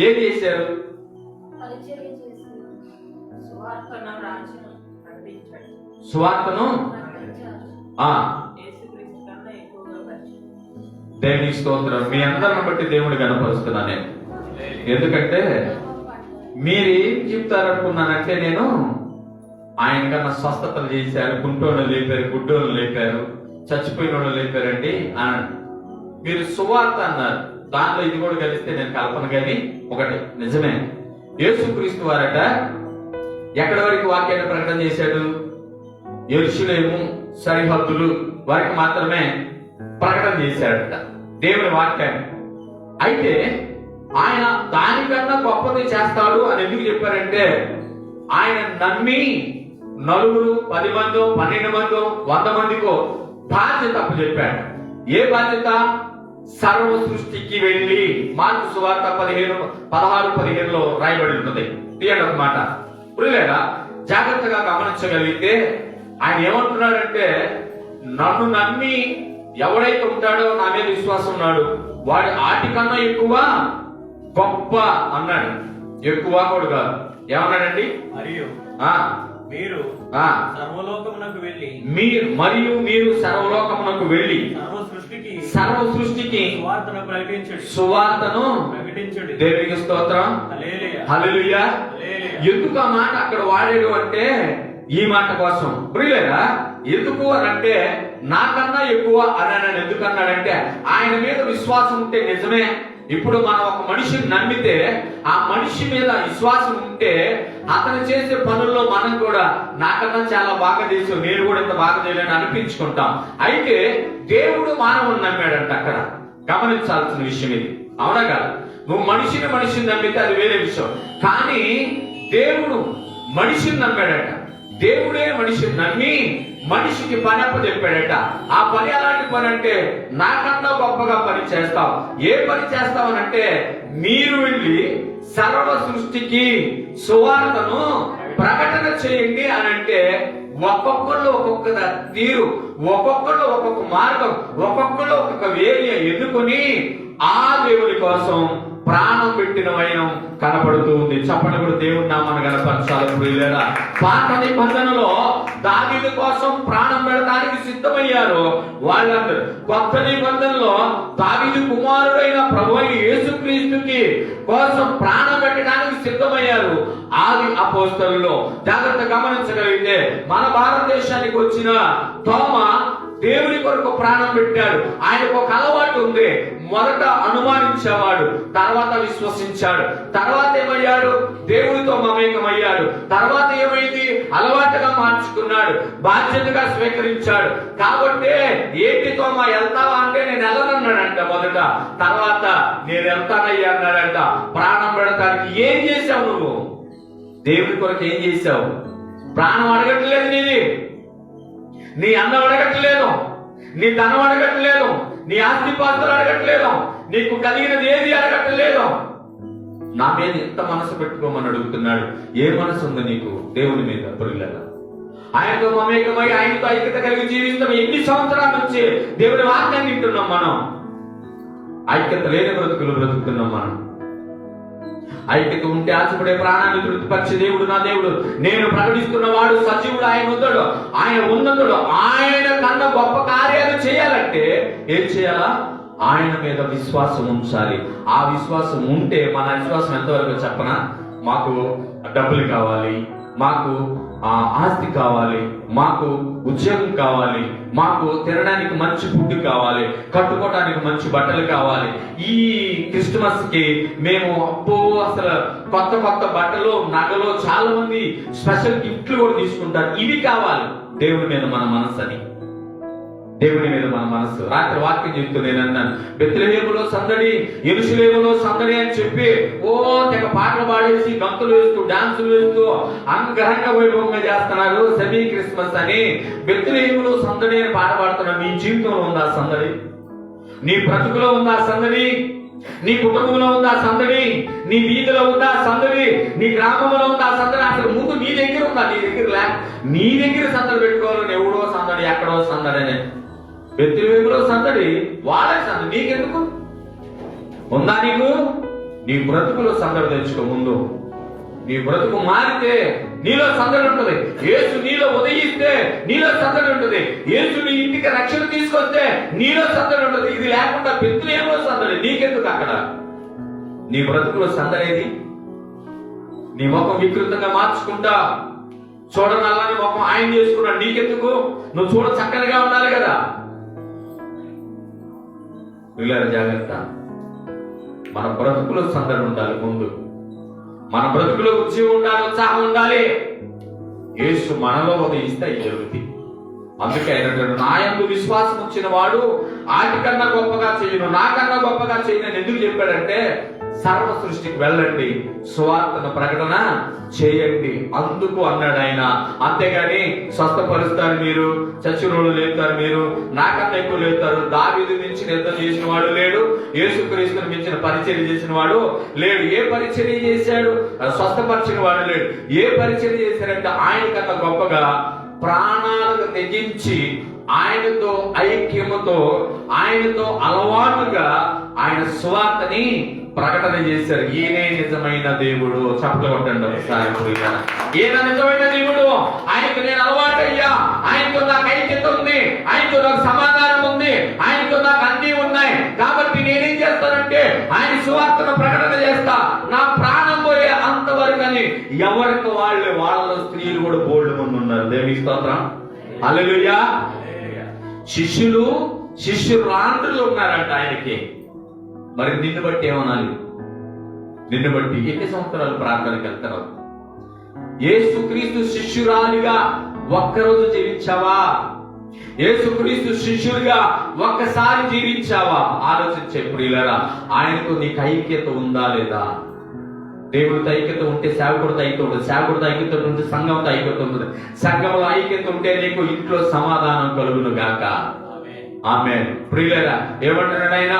ఏం చేశారు? సువార్తను దేవుని స్తోత్రం. మీ అందరిని బట్టి దేవుని కనపరుస్తున్నాను నేను. ఎందుకంటే మీరు ఏం చెప్తారనుకున్నానంటే, నేను ఆయన కన్నా స్వస్థతలు చేశారు, కుంటోళ్ళు లేపారు, గుడ్డోళ్ళు లేపారు, చచ్చిపోయిన వాళ్ళు లేపారండి అన్నాడు. మీరు సువార్త అన్నారు, దాంట్లో ఇది కూడా కలిస్తే నేను కల్పన కానీ ఒకటి నిజమే. యేసుక్రీస్తు వారట ఎక్కడి వరకు వాక్యాన్ని ప్రకటన చేశాడు? యెరూషలేము సరిహద్దులు వారికి మాత్రమే ప్రకటన చేశాడట దేవుని వాక్యాన్ని. అయితే ఆయన దానికన్నా గొప్పది చేస్తాడు అని ఎందుకు చెప్పారంటే, ఆయన నమ్మి 4, 10 మందో, 12 మందో, 100 మందికో బాధ్యత అప్పచెప్పాడు. ఏ బాధ్యత? సర్వ సృష్టికి వెళ్ళి. మార్కు సువార్త 16-15లో రాయబడి ఉంటుంది. తీయండి ఒక మాట. పురిలేదా జాగ్రత్తగా గమనించగలిగితే ఆయన ఏమంటున్నాడంటే, నన్ను నమ్మి ఎవడైతే ఉంటాడో, నా మీద విశ్వాసం ఉన్నాడు, వాడి ఆటికన్నా ఎక్కువ గొప్ప అన్నాడు. ఎక్కువ కూడా కాదు. ఏమన్నాడండి? మరియు మీరు సర్వలోకమునకు వెళ్ళి సర్వ సృష్టికి సువార్తను ప్రకటించండి. దేవునికి స్తోత్రం. హల్లెలూయా. ఎందుకు ఆ మాట అక్కడ వాడాడు అంటే, ఈ మాట కోసం. ప్రియులారా, ఎందుకు అని అంటే, నాకన్నా ఎక్కువ అని ఎందుకన్నాడంటే, ఆయన మీద విశ్వాసం ఉంటే నిజమే. ఇప్పుడు మనం ఒక మనిషిని నమ్మితే, ఆ మనిషి మీద విశ్వాసం ఉంటే, అతను చేసే పనుల్లో మనం కూడా నాకన్నా చాలా బాగా చేసావు, నేను కూడా ఇంత బాగా చేయలేని అనిపించుకుంటాం. అయితే దేవుడు మానవుని నమ్మాడంట. అక్కడ గమనించాల్సిన విషయం ఇది, అవునా కాదు? నువ్వు మనిషిని నమ్మితే అది వేరే విషయం. కానీ దేవుడు మనిషిని నమ్మాడట. దేవుడే మనిషిని నమ్మి మనిషికి పని అప్పచెప్పాడట. ఆ పని ఎలాంటి పని అంటే, నాకన్నా గొప్పగా పని చేస్తావు. ఏ పని చేస్తావనంటే, మీరు వెళ్ళి సర్వ సృష్టికి సువార్తను ప్రకటన చేయండి అని అంటే, ఒక్కొక్కళ్ళు ఒక్కొక్క తీరు, ఒక్కొక్కళ్ళు ఒక్కొక్క మార్గం, ఒక్కొక్కళ్ళు ఒక్కొక్క వేలి ఎన్నుకొని ఆ దేవుని కోసం ప్రాణం పెట్టిన వైనం కనపడుతూ ఉంది. చప్పటి కూడా దేవుని నామాన్ని కనపరచాలి ప్రియులారా. పాత నిబంధనలో దావీదు కోసం ప్రాణం పెడతానికి సిద్ధమయ్యారు వాళ్ళందరూ. కొత్త నిబంధనలో దావీదు కుమారుడైన ప్రభువైన యేసుక్రీస్తుకి కోసం ప్రాణం పెట్టడానికి సిద్ధమయ్యారు ఆది అపోస్తలులో. జాగ్రత్త గమనించగలిగితే మన భారతదేశానికి వచ్చిన తోమా దేవుని కొరకు ప్రాణం పెట్టాడు. ఆయనకు ఒక అలవాటు ఉంది. మొదట అనుమానించేవాడు, తర్వాత విశ్వసించాడు, తర్వాత ఏమయ్యాడు? దేవుడితో మమేకమయ్యాడు. తర్వాత ఏమైంది? అలవాటుగా మార్చుకున్నాడు, బాధ్యతగా స్వీకరించాడు. కాబట్టి ఏంటితో వెళ్తావా అంటే నేను వెళ్ళనన్నాడంట మొదట. తర్వాత నేను వెళ్తానయ్యా అన్నాడంట. ప్రాణం పెడతానికి ఏం చేశావు నువ్వు? దేవుడి కొరకు ఏం చేశావు? ప్రాణం అడగట్లేదు నీది, నీ అన్నం అడగట్లేదు, నీ ధనం అడగట్లేదు, నీ ఆస్తిపాస్తులు అడగట్లేదు, నీకు కలిగినది ఏది అడగట్లేదు. నా మీద ఎంత మనసు పెట్టుకోమని అడుగుతున్నాడు. ఏ మనసు ఉంది నీకు దేవుని మీద? పురుగులగా ఆయనతో మమేకమై ఆయనతో ఐక్యత కలిగి జీవిస్తాం. ఎన్ని సంవత్సరాల నుంచి దేవుని వాక్యాన్ని వింటున్నాం మనం. ఐక్యత లేని బ్రతుకులు బ్రతుకుతున్నాం మనం. ఐక్యత ఉంటే ఆశపడే ప్రాణాన్ని తృప్తిపరిచే దేవుడు నా దేవుడు. నేను ప్రకటిస్తున్న వాడు సజీవుడు, ఆయన ఉన్నాడు, ఆయన ఉన్నతుడు. ఆయన కన్నా గొప్ప కార్యాలు చేయాలంటే ఏం చేయాలా? ఆయన మీద విశ్వాసం ఉంచాలి. ఆ విశ్వాసం ఉంటే, మన విశ్వాసం ఎంతవరకు చెప్పనా? మాకు డబ్బులు కావాలి, మాకు ఆస్తి కావాలి, మాకు ఉద్యోగం కావాలి, మాకు తినడానికి మంచి ఫుడ్ కావాలి, కట్టుకోవడానికి మంచి బట్టలు కావాలి. ఈ క్రిస్మస్ కి మేము అసలు కొత్త కొత్త బట్టలు, నగలు, చాలా మంది స్పెషల్ గిఫ్ట్లు కూడా తీసుకుంటారు. ఇవి కావాలి. దేవుని మీద మన మనసు అని, దేవుని మీద మన మనసు. రాత్రి వాక్యం చెప్తూ నేను అన్నాను, బెత్లెహేములో సందడి, యెరూషలేములో సందడి అని చెప్పి తెగ పాటలు పాడేసి గంతులు వేస్తూ డాన్సులు వేస్తూ అంగరంగ వైభవంగా చేస్తున్నారు సెమీ క్రిస్మస్ అని. బెత్లెహేములో సందడి అని పాట పాడుతున్నారు. నీ జీవితంలో ఉందా సందడి? నీ బ్రతుకులో ఉందా సందడి? నీ కుటుంబంలో ఉందా సందడి? నీ వీధిలో ఉందా సందడి? నీ గ్రామంలో ఉందా సందడి? అసలు ముందు నీ దగ్గర ఉందా? నీ దగ్గర నీ దగ్గర సందడి పెట్టుకోవాలని ఎవడో సందడి, ఎక్కడో సందడి అని. బెత్లెహేములో సందడి, వాళ్ళే సందడి. నీకెందుకు ఉందా? నీకు నీ బ్రతుకులో సందడి తెచ్చుకో. ముందు నీ బ్రతుకు మారితే నీలో సందడి ఉంటుంది. యేసు నీలో ఉదయిస్తే నీలో సందడి ఉంటుంది. యేసు నీ ఇంటికి రక్షణ తీసుకొస్తే నీలో సందడి ఉంటుంది. ఇది లేకుండా బెత్లెహేములో సందడి నీకెందుకు? అక్కడ నీ బ్రతుకులో సందడేది? నీ ముఖం వికృతంగా మార్చుకుంటా, చూడనల్లని ముఖం ఆయన చేసుకున్నాడు. నీకెందుకు? నువ్వు చూడ చక్కగా ఉండాలి కదా. వీళ్ళారు జాగ్రత్త. మన బ్రతుకులో సందడి ఉండాలి. ముందు మన బ్రతుకులో ఉద్యోగం ఉండాలి, ఉత్సాహం ఉండాలి. యేసు మనలో ఉదయిస్తే అవి జరుగుతాయి. అందుకే ఆయన నాయందు విశ్వాసం వచ్చిన వాడు వాటికన్నా గొప్పగా చేయను, నాకన్నా గొప్పగా చేయను ఎందుకు చెప్పాడంటే, సర్వ సృష్టికి వెళ్ళండి, సువార్తను ప్రకటన చేయండి అందుకు అన్నాడు ఆయన. అంతేగాని స్వస్థపరుస్తారు మీరు, చచ్చినోళ్ళు లేపుతారు మీరు, నాకన్నా ఎక్కువ లేపుతారు. దావీదు మించిన యుద్ధం చేసిన వాడు లేడు, యేసుక్రీస్తును మించిన పరిచర్య చేసిన వాడు లేడు. ఏ పరిచర్య చేశాడు? స్వస్థపరిచిన వాడు లేడు. ఏ పరిచర్య చేశాడంటే ఆయన కన్నా గొప్పగా ప్రాణాలకు తెగించి ఆయనతో ఐక్యముతో, ఆయనతో అలవాటుగా ఆయన సువార్తని ప్రకటన చేశారు. ఈయనే నిజమైన దేవుడు. చప్పట్లు కొట్టండి ఒకసారి. ఈయన నిజమైన దేవుడు. ఆయనకు నేను అలవాటయ్యా, ఆయనతో నాకు ఐక్యత ఉంది, ఆయనతో నాకు సమాధానం ఉంది, ఆయనతో నాకు అన్నీ ఉన్నాయి. కాబట్టి నేనేం చేస్తానంటే ఆయన సువార్తను ప్రకటన చేస్తా, నా ప్రాణం పోయే అంతవరకు అని. ఎవరికి వాళ్ళలో స్త్రీలు కూడా బోల్డ్ మంది ఉన్నారు. దేవుని స్తోత్రం. హల్లెలూయా. శిష్యురాండ్రులు ఉన్నారంట ఆయనకి. మరి నిన్ను బట్టి ఏమనాలి? నిన్ను బట్టి ఎన్ని సంవత్సరాలు ప్రార్థనకి వెళ్తారు? యేసుక్రీస్తు శిష్యురాలిగా ఒక్కరోజు జీవించావా? యేసుక్రీస్తు శిష్యుడిగా ఒక్కసారి జీవించావా? ఆలోచించే ప్రియులారా, ఆయనకు నీకు ఐక్యత ఉందా లేదా? దేవుడితో ఐక్యత ఉంటే సేవకుడితో ఐక్యత ఉంటుంది, సేవకుడితో ఐక్యత ఉంటే సంఘంతో ఐక్యత ఉంటుంది, సంఘంలో ఐక్యత ఉంటే నీకు ఇంట్లో సమాధానం కలుగును గాక. ఆమేన్. ప్రియులారా, ఏమంటున్నాడు ఆయన?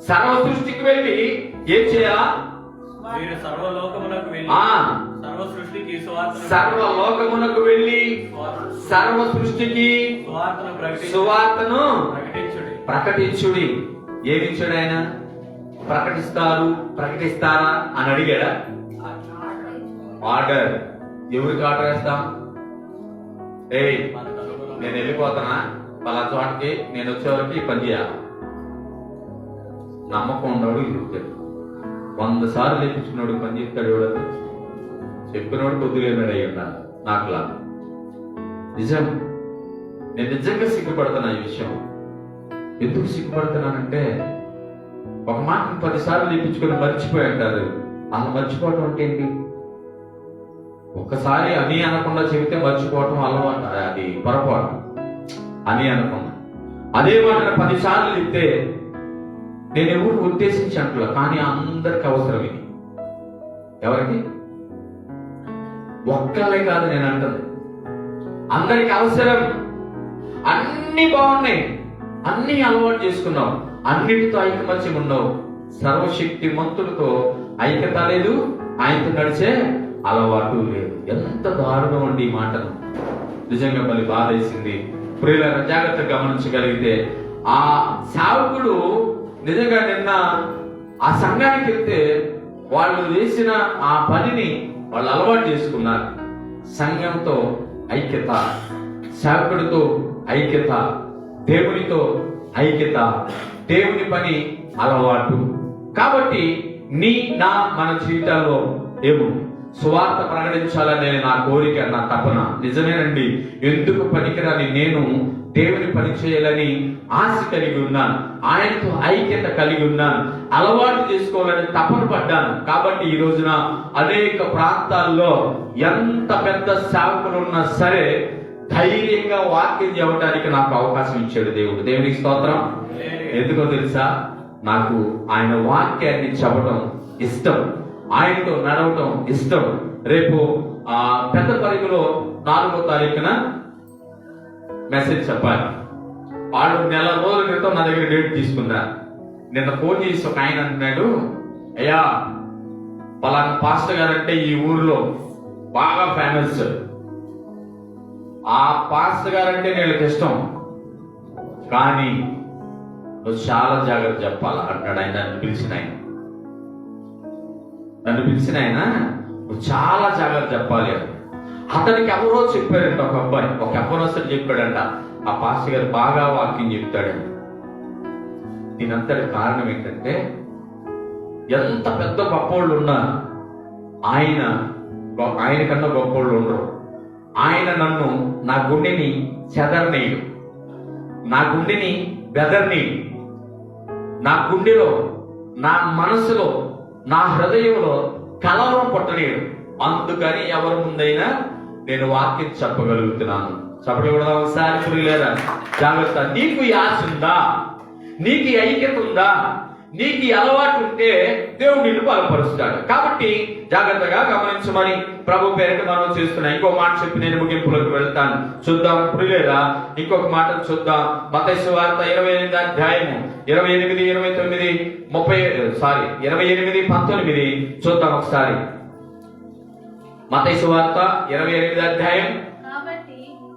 సర్వ సృష్టికి వెళ్ళి ఏం చేయాలా? మీరు సర్వలోకమునకు వెళ్ళి సర్వ సృష్టికి సువార్తను సర్వ లోకమునకు వెళ్ళి సర్వ సృష్టికి సువార్తను ప్రకటించుడి. ఏమిచ్చాడు ఆయన? ప్రకటిస్తారా అని అడిగాడా? ఆర్డర్. ఎవరికి ఆర్డర్ వేస్తాం? నేను వెళ్ళిపోతానా పలా చోటకి, నేను వచ్చేవరకు ఈ పని చేయాలి. నమ్మకం ఉన్నాడు చెప్తాడు. 100 సార్లు లేపించుకున్నాడు పని చెప్తాడు. ఎవడదు చెప్పినోడు కొద్దిగా అయ్యి ఉన్నాను. నాకు లాభం నిజం. నేను నిజంగా సిగ్గుపడుతున్నా ఈ విషయం. ఎందుకు సిగ్గుపడుతున్నానంటే, ఒక మాట 10 సార్లు లేపించుకొని మర్చిపోయి అంటారు. అలా మర్చిపోవటం అంటే ఏంటి? ఒక్కసారి అని అనకుండా చెబితే మర్చిపోవటం అలవాటు, అది పొరపాటు. అని అనకుండా అదే మాట 10 సార్లు చెప్తే నేను ఎవరు ఉద్దేశించి అంటున్నా, కానీ అందరికి అవసరం ఇది. ఎవరికి? ఒక్కళ్ళే కాదు నేను అంటుంది, అందరికి అవసరం. అన్ని బాగున్నాయి, అన్ని అలవాటు చేసుకున్నావు, అన్నిటితో ఐకమత్యం ఉన్నావు. సర్వశక్తి మంతుడితో ఐక్యత లేదు, ఆయనతో నడిచే అలవాటు లేదు. ఎంత దారుణం అండి ఈ మాటను. నిజంగా మళ్ళీ బాధ వేసింది. ప్రియులారా, జాగ్రత్తగా గమనించగలిగితే ఆ సేవకుడు నిజంగా నిన్న ఆ సంఘానికి వెళ్తే వాళ్ళు చేసిన ఆ పనిని వాళ్ళు అలవాటు చేసుకున్నారు. సంఘంతో ఐక్యత, సేవకుడితో ఐక్యత, దేవునితో ఐక్యత, దేవుని పని అలవాటు. కాబట్టి మన జీవితాల్లో ఏముంది? సువార్త ప్రకటించాలనే నా కోరిక, నా తపన. నిజమేనండి. ఎందుకు పనికిరాని నేను దేవుని పని చేయాలని ఆశ కలిగి ఉన్నాను, ఆయనతో ఐక్యత కలిగి ఉన్నాను, అలవాటు చేసుకోవాలని తపన పడ్డాను. కాబట్టి ఈ రోజున అనేక ప్రాంతాల్లో ఎంత పెద్ద సేవకులు ఉన్నా సరే ధైర్యంగా వాక్యం చెప్పడానికి నాకు అవకాశం ఇచ్చాడు దేవుడు. దేవునికి స్తోత్రం. ఎందుకో తెలుసా? నాకు ఆయన వాక్యాన్ని చెప్పడం ఇష్టం, ఆయనతో నడవటం ఇష్టం. రేపు పెద్ద పరిధిలో 4వ తారీఖున మెసేజ్ చెప్పాలి. వాళ్ళు నెల రోజుల క్రితం నా దగ్గర డేట్ తీసుకున్నారు. నిన్న ఫోన్ చేసి ఒక ఆయన అంటున్నాడు, అయ్యా పలానా పాస్టర్ గారంటే ఈ ఊర్లో బాగా ఫేమస్, ఆ పాస్టర్ గారంటే వీళ్ళకి ఇష్టం, కానీ నువ్వు చాలా జాగ్రత్త చెప్పాలి అంటాడు ఆయన. నన్ను పిలిచిన ఆయన నువ్వు చాలా జాగ్రత్త చెప్పాలి అని. అతనికి ఎవరో చెప్పారంట, ఒక అబ్బాయి, ఒక అపనస్తుడు చెప్పాడంట, ఆ పాస్టర్ గారు బాగా వాక్యం చెప్తాడంట. దీనంతటి కారణం ఏంటంటే, ఎంత పెద్ద గొప్పోళ్ళు ఉన్నా ఆయన కన్నా గొప్పోళ్ళు ఉండరు. ఆయన నన్ను, నా గుండెని చెదరనీయుడు, నా గుండెని బెదర్నీయుడు, నా గుండెలో, నా మనసులో, నా హృదయంలో కలవరం పుట్టనీయుడు. అందుకని ఎవరి ముందైనా నేను వాక్యం చెప్పగలుగుతున్నాను. చెప్పగలదా? ఒకసారి లేదా? జాగ్రత్త. నీకు ఈ ఆశ ఉందా? నీకు ఈ ఐక్యత ఉందా? నీకు ఈ అలవాటు ఉంటే దేవుడు నిన్ను బలపరుస్తాడు. కాబట్టి జాగ్రత్తగా గమనించమని ప్రభు పేరిట మనం చేస్తున్నాం. ఇంకో మాట చెప్పి నేను ముగింపులోకి వెళ్తాను. చూద్దాం లేదా? ఇంకొక మాట చూద్దాం. మత్తయి సువార్త 28వ అధ్యాయము 28, 29, 28, 19 చూద్దాం ఒకసారి. మత్తయి సువార్త 28వ అధ్యాయం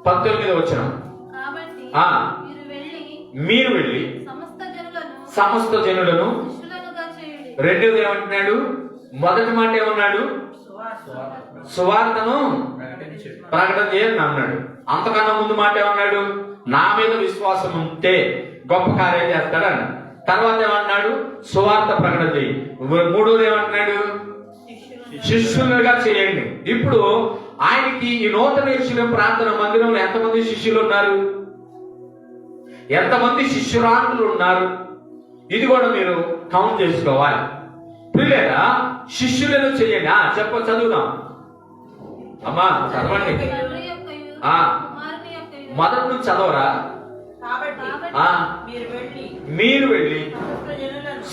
19వ వచనం. మీరు వెళ్ళి సమస్త జనులను. రెండోది ఏమంటున్నాడు? మొదటి మాట ఏమన్నాడు? సువార్తను ప్రకటన చేయండి అన్నాడు. అంతకన్నా ముందు మాట ఏమన్నాడు? నా మీద విశ్వాసం ఉంటే గొప్ప కార్యం చేస్తాడని. తర్వాత ఏమన్నాడు? సువార్త ప్రకటన చేయి. మూడోది ఏమంటున్నాడు? శిష్యులుగా చేయండి. ఇప్పుడు ఆయనకి ఈ నూతన యెరూషలేము ప్రార్థన మందిరంలో ఎంతమంది శిష్యులు ఉన్నారు? ఎంతమంది శిష్యురాండ్రులు ఉన్నారు? ఇది కూడా మీరు కౌంట్ చేసుకోవాలి. పిల్లరా, శిష్యులను చేయండి. చదువుదాం అమ్మా, చదవండి. మొదటి నుంచి చదవరా? మీరు వెళ్ళి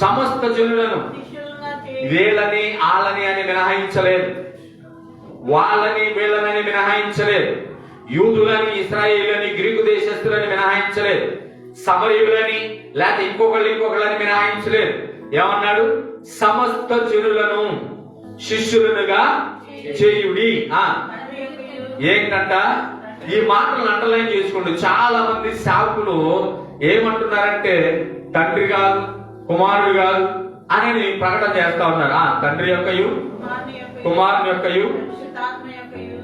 సమస్త జనులను, వీళ్ళని వాళ్ళని అని మినహాయించలేదు, వాళ్ళని వీళ్ళని మినహాయించలేదు, యూదులని, ఇశ్రాయేలుని, గ్రీకు దేశస్తులని మినహాయించలేదు, సమరయులని లేక ఇంకొకళ్ళని మినహాయించలేదు. ఏమన్నాడు? సమస్త జనులను శిష్యులనుగా చేయుడి. తండ్రి యొక్కయు ఏంటంట? ఈ మాటలను అండర్లైన్ చేసుకోండి. చాలా మంది సేవకులు ఏమంటున్నారంటే తండ్రి కాదు, కుమారుడు కాదు అని ప్రకటన చేస్తా ఉన్నారు. తండ్రి యొక్కయు, కుమారుని యొక్కయు పరిశుద్ధాత్మ యొక్కయు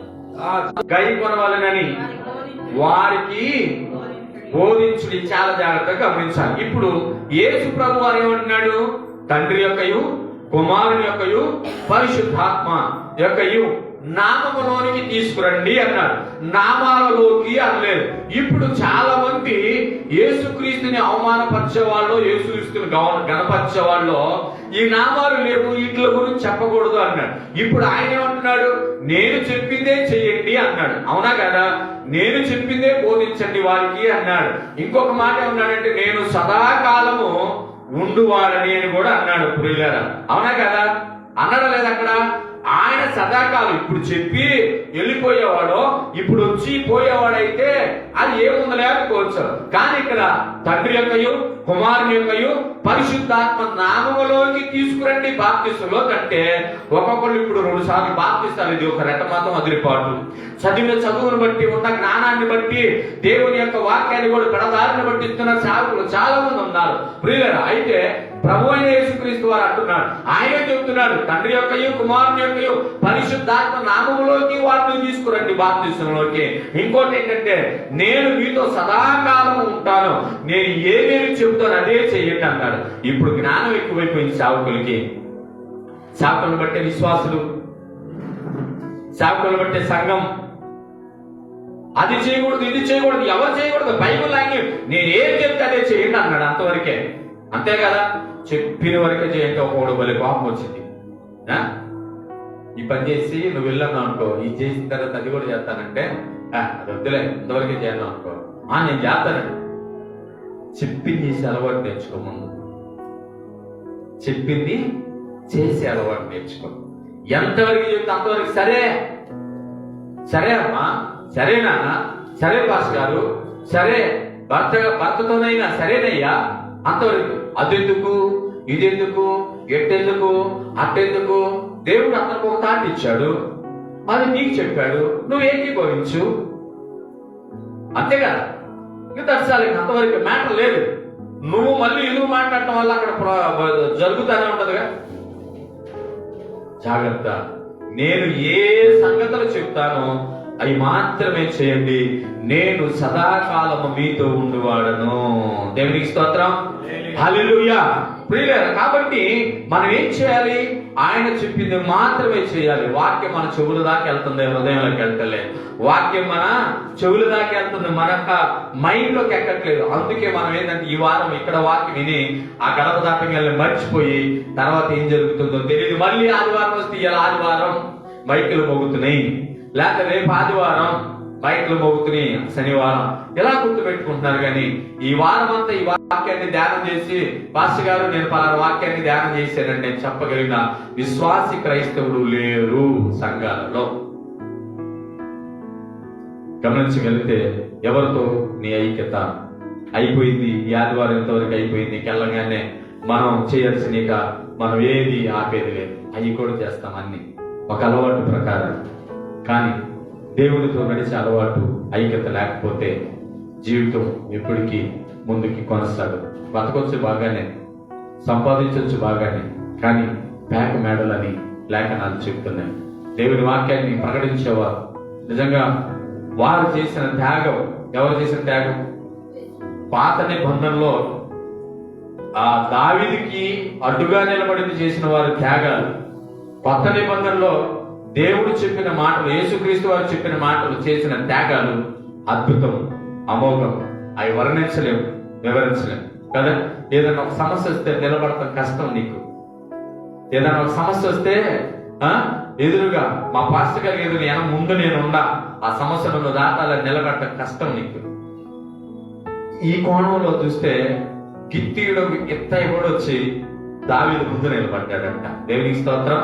గై కొనవాలనని వారికి బోధించుడి. చాలా జాగ్రత్తగా గమనించాలి. ఇప్పుడు యేసు ప్రభు వారు ఏమంటున్నాడు? తండ్రి యొక్కయు, కుమారుని యొక్కయు పరిశుద్ధాత్మ యొక్కయు నామములోనికి తీసుకురండి అన్నాడు. నామాలలోకి అనలేదు. ఇప్పుడు చాలా మంది యేసుక్రీస్తుని అవమానపరిచే వాళ్ళు, యేసుక్రీస్తుని గణపరిచే వాళ్ళు ఈ నామాలు లేవు, వీటి గురించి చెప్పకూడదు అన్నాడు. ఇప్పుడు ఆయన ఏమంటున్నాడు? నేను చెప్పిందే చెయ్యండి అన్నాడు. అవునా కదా? నేను చెప్పిందే బోధించండి వారికి అన్నాడు. ఇంకొక మాట ఏమన్నాడంటే నేను సదాకాలము ఉండువాడని అని కూడా అన్నాడు. ప్రియులారా, అవునా కదా? అన్నాడా లేదా అక్కడ? ఆయన సదాకాలం ఇప్పుడు చెప్పి వెళ్ళిపోయేవాడు, ఇప్పుడు వచ్చి పోయేవాడైతే అది ఏముందలే అనుకోవచ్చు. కానీ ఇక్కడ తండ్రి యొక్కయు, కుమారుని యొక్కయు పరిశుద్ధాత్మ నామములోకి తీసుకురండి బాప్తిస్తంలో కంటే ఒక్కొక్కరు ఇప్పుడు 2 సార్లు బాప్తిస్తారు. ఇది ఒక రెట్టమాతం అదిరిపాటు. చదివిన చదువును బట్టి, ఉన్న జ్ఞానాన్ని బట్టి, దేవుని యొక్క వాక్యాన్ని కూడా పెడదారిని బట్టి ఇస్తున్న సేవకులు చాలా మంది ఉన్నారు. ప్రియులారా, అయితే ప్రభు అయిన యేసుక్రీస్తు వారు అంటున్నాడు, ఆయన చెప్తున్నాడు తండ్రి యొక్కయు, కుమారుని యొక్కయు పరిశుద్ధాత్మ నామములోకి వారిని తీసుకురండి బాప్తిస్తంలోకి. ఇంకోటి ఏంటంటే నేను మీతో సదాకాలం ఉంటాను, నేను ఏమేమి చెబుతాను అదే చెయ్యండి అన్నాడు. ఇప్పుడు జ్ఞానం ఎక్కువైపోయింది సేవకులకి. సేవకులను బట్టే విశ్వాసులు, సేవకులను బట్టే సంఘం. అది చేయకూడదు, ఇది చేయకూడదు, ఎవరు చేయకూడదు, బైబుల్ ఆయన నేను ఏం చెప్తే అదే చేయండి అన్నాడు. అంతవరకే, అంతే కదా? చెప్పిన వరకే చేయండి. ఒకడు బలి కోపం వచ్చింది, ఈ పని చేసి నువ్వు వెళ్ళాను అనుకో, ఇది చేసిన తర్వాత అది కూడా చేస్తానంటే అది వద్దులే, ఇంతవరకే చేయను అనుకో. నేను చేస్తానండి. చెప్పింది చేసే అలవాటు నేర్చుకో. ముందు చెప్పింది చేసే అలవాటు నేర్చుకో. ఎంతవరకు చెప్తే అంతవరకు సరే, సరే అమ్మా, సరే నాన్న, సరే పాస్ గారు, సరే భర్తతోనైనా సరేనయ్యా, అంతవరకు. అదెందుకు, ఇదెందుకు, ఎట్టెందుకు, అట్టెందుకు? దేవుడు అతనికి ఒక తాటి ఇచ్చాడు, అది నీకు చెప్పాడు, నువ్వు ఏకీభవించు, అంతేగా? ఇంకా దర్శాలి. అంతవరకు మ్యాటర్ లేదు. నువ్వు మళ్ళీ ఇల్లు మాట్లాడటం వల్ల అక్కడ జరుగుతూనే ఉంటదిగా. జాగ్రత్త. నేను ఏ సంగతులు చెప్తానో అవి మాత్రమే చేయండి. నేను సదాకాలము మీతో ఉండువాడను. దేవునికి స్తోత్రం, హల్లెలూయా. ప్రియులారా, కాబట్టి మనం ఏం చేయాలి? ఆయన చెప్పింది మాత్రమే చేయాలి. వాక్యం మన చెవుల దాకా వెళ్తుంది, హృదయంలోకి వెళ్తలేదు. వాక్యం మన చెవుల దాకా వెళ్తుంది, మన మైండ్ లోకి ఎక్కట్లేదు. అందుకే మనం ఏంటంటే ఈ వారం ఇక్కడ వాక్యం విని ఆ గడప దాటంగా మర్చిపోయి తర్వాత ఏం జరుగుతుందో తెలియదు. మళ్ళీ ఆదివారం వస్తే ఇలా ఆదివారం మైకులు మోగుతున్నాయి, లేకపోతే రేపు ఆదివారం మైకులు మోగుతున్నాయి, శనివారం ఇలా గుర్తు పెట్టుకుంటున్నారు. కానీ ఈ వారం అంతా ఈ వాక్యాన్ని ధ్యానం చేసి పాస్టర్ గారు నేను పలానా వాక్యాన్ని ధ్యానం చేశానని నేను చెప్పగలిగిన విశ్వాసి క్రైస్తవులు లేరు సంఘాలలో. గమనించి వెళితే ఎవరితో నీ ఐక్యత అయిపోయింది? ఈ ఆదివారం ఎంతవరకు అయిపోయింది? కెళ్ళగానే మనం చేయాల్సిన మనం ఏది ఆపేది లేదు, అవి కూడా చేస్తాం అన్ని ఒక అలవాటు ప్రకారం. కానీ దేవుడితో నడిచే అలవాటు, ఐక్యత లేకపోతే జీవితం ఎప్పటికీ ముందుకి కొనసాగదు. బతకొచ్చు బాగానే, సంపాదించవచ్చు బాగానే, కానీ పేక మేడలని లేఖనాలు చెప్తున్నాయి. దేవుని వాక్యాన్ని ప్రకటించేవారు నిజంగా వారు చేసిన త్యాగం. ఎవరు చేసిన త్యాగం? పాత నిబంధనలో ఆ దావీదుకి అడ్డుగా నిలబడింది చేసిన వారి త్యాగాలు. కొత్త నిబంధనలో దేవుడు చెప్పిన మాటలు, యేసుక్రీస్తు వారు చెప్పిన మాటలు, చేసిన త్యాగాలు అద్భుతం, అమోఘం. అవి వర్ణించలేము, వివరించలేము కదా. ఏదైనా ఒక సమస్య వస్తే నిలబడటం కష్టం నీకు. ఏదైనా ఒక సమస్య వస్తే ఎదురుగా మా పాస్టర్ గారికి ఎదురు ముందు నేను ఉండా, ఆ సమస్యను దాటాలని నిలబడటం కష్టం నీకు. ఈ కోణంలో చూస్తే గిత్తీయుడు ఎత్తై కూడా వచ్చి దావీదు ముందు నిలబడ్డాడంట. దేవునికి స్తోత్రం.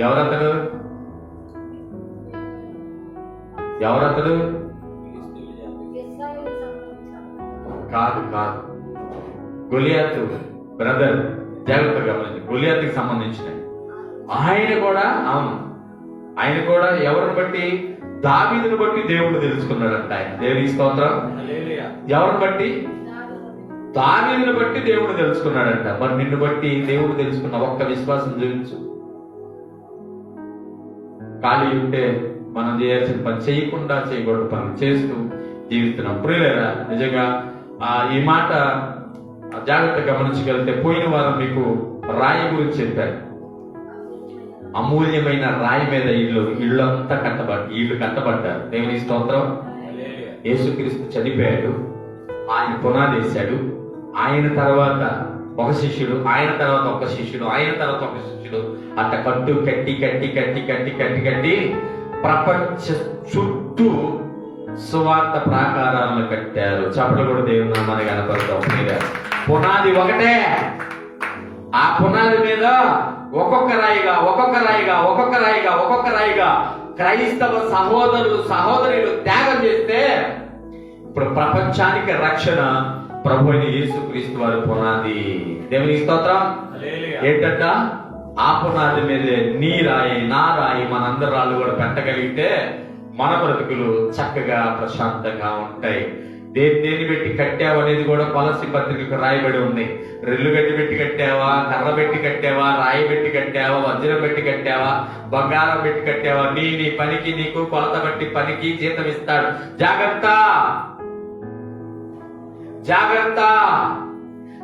ఎవరతడు? ఎవరతడు? కాదు కాదు, గొలియాతు బ్రదర్. జాగ్రత్తగా గమనించి, గొలియాతుకి సంబంధించిన ఆయన కూడా. అవును, ఆయన కూడా ఎవరిని బట్టి? దావీదుని బట్టి దేవుడు తెలుసుకున్నాడంట. ఆయన దేవుని స్తోత్రం. ఎవరిని బట్టి? దావీదుని బట్టి దేవుడు తెలుసుకున్నాడంట. మరి నిన్ను బట్టి దేవుడు తెలుసుకున్న ఒక్క విశ్వాసం చూపించు. ఖాళీ ఉంటే మనం చేయాల్సిన పని చేయకుండా చేయకూడదు పనులు చేస్తూ జీవిస్తున్నాం. ప్రియులారా, నిజంగా ఈ మాట జాగ్రత్తగా గమనించగలిగితే పోయిన వారం మీకు రాయి గురించి చెప్పారు. అమూల్యమైన రాయి మీద ఇల్లు అంతా కట్టబడ్డారు. దేవుని స్తోత్రం. యేసుక్రీస్తు చనిపోయాడు, ఆయన పునాది వేశాడు. ఆయన తర్వాత ఒక శిష్యుడు, ఆయన తర్వాత ఒక శిష్యుడు, ఆయన తర్వాత ఒక శిష్యుడు, అట్ట కట్టి ప్రపంచ చుట్టూ సువార్త ప్రాకారాలను కట్టారు. చప్పట్లు కూడా దేవుని నామాన్ని కనపడతాం. పునాది ఒకటే. ఆ పునాది మీద ఒక్కొక్క రాయిగా క్రైస్తవ సహోదరులు త్యాగం చేస్తే ఇప్పుడు ప్రపంచానికి రక్షణ ప్రభు అయిన యేసుక్రీస్తు వారి పునాది. దేవుని స్తోత్రం. ఏంటంట? ఆ పునాది మీద నీ రాయి నా రాయి మనందరి రాళ్ళు కూడా పెట్టగలిగితే మన బ్రతుకులు చక్కగా ప్రశాంతంగా ఉంటాయి. దేన్ని పెట్టి కట్టావు అనేది కూడా పాలసీ పత్రికకు రాయబడి ఉంది. రెల్లు గట్టి పెట్టి కట్టావా, కర్ర పెట్టి కట్టావా, రాయి పెట్టి కట్టావా, వజ్రం పెట్టి కట్టావా, బంగారం పెట్టి కట్టావా, నీ పనికి నీకు కొలత బట్టి పనికి జీతం ఇస్తాడు. జాగ్రత్త.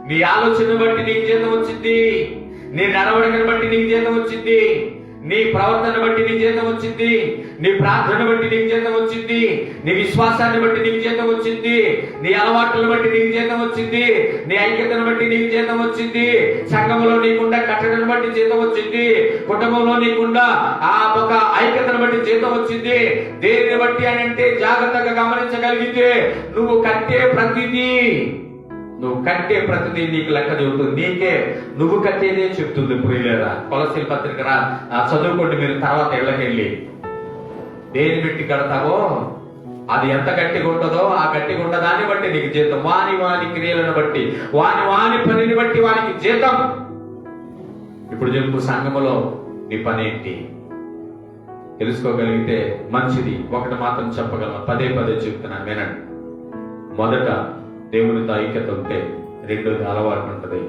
నీ ఆలోచన బట్టి నీకు జీతం వచ్చింది, నీ నడవడికను బట్టి నీకు జీతం వచ్చింది, నీ ప్రవర్తన బట్టి నీకు జీతం వచ్చింది, నీ ప్రార్థన బట్టి నీకు జీతం వచ్చింది, నీ విశ్వాసాన్ని బట్టి నీకు జీతం వచ్చింది, నీ అలవాట్లను బట్టి నీకు జీతం వచ్చింది, నీ ఐక్యతను బట్టి నీకు జీతం వచ్చింది, సంఘంలో నీకుండా కట్టడను బట్టి జీతం వచ్చింది, కుటుంబంలో నీకుండా ఆ ఒక ఐక్యతను బట్టి జీతం వచ్చింది. దేనిని బట్టి అని అంటే జాగ్రత్తగా గమనించగలిగితే నువ్వు కట్టే ప్రతిదీ నీకు లెక్క చెబుతుంది. నీకే నువ్వు కట్టేదే చెప్తుంది. ప్రియులారా, కొలసీల పత్రిక చదువుకోండి మీరు తర్వాత ఇళ్ళకెళ్ళి. దేని పెట్టి కడతావో అది ఎంత గట్టిగా ఉంటుందో ఆ గట్టిగా ఉండదాన్ని బట్టి నీకు జీతం. వాని క్రియలను బట్టి వాని పనిని బట్టి వానికి జీతం. ఇప్పుడు చెప్పు, సంఘములో నీ పని ఏంటి తెలుసుకోగలిగితే మంచిది. ఒకటి మాత్రం చెప్పగలను, పదే చెప్తున్నాను వినండి. మొదట దేవునితో ఐక్యత ఉంటే రెండోది అలవాటు ఉంటుంది.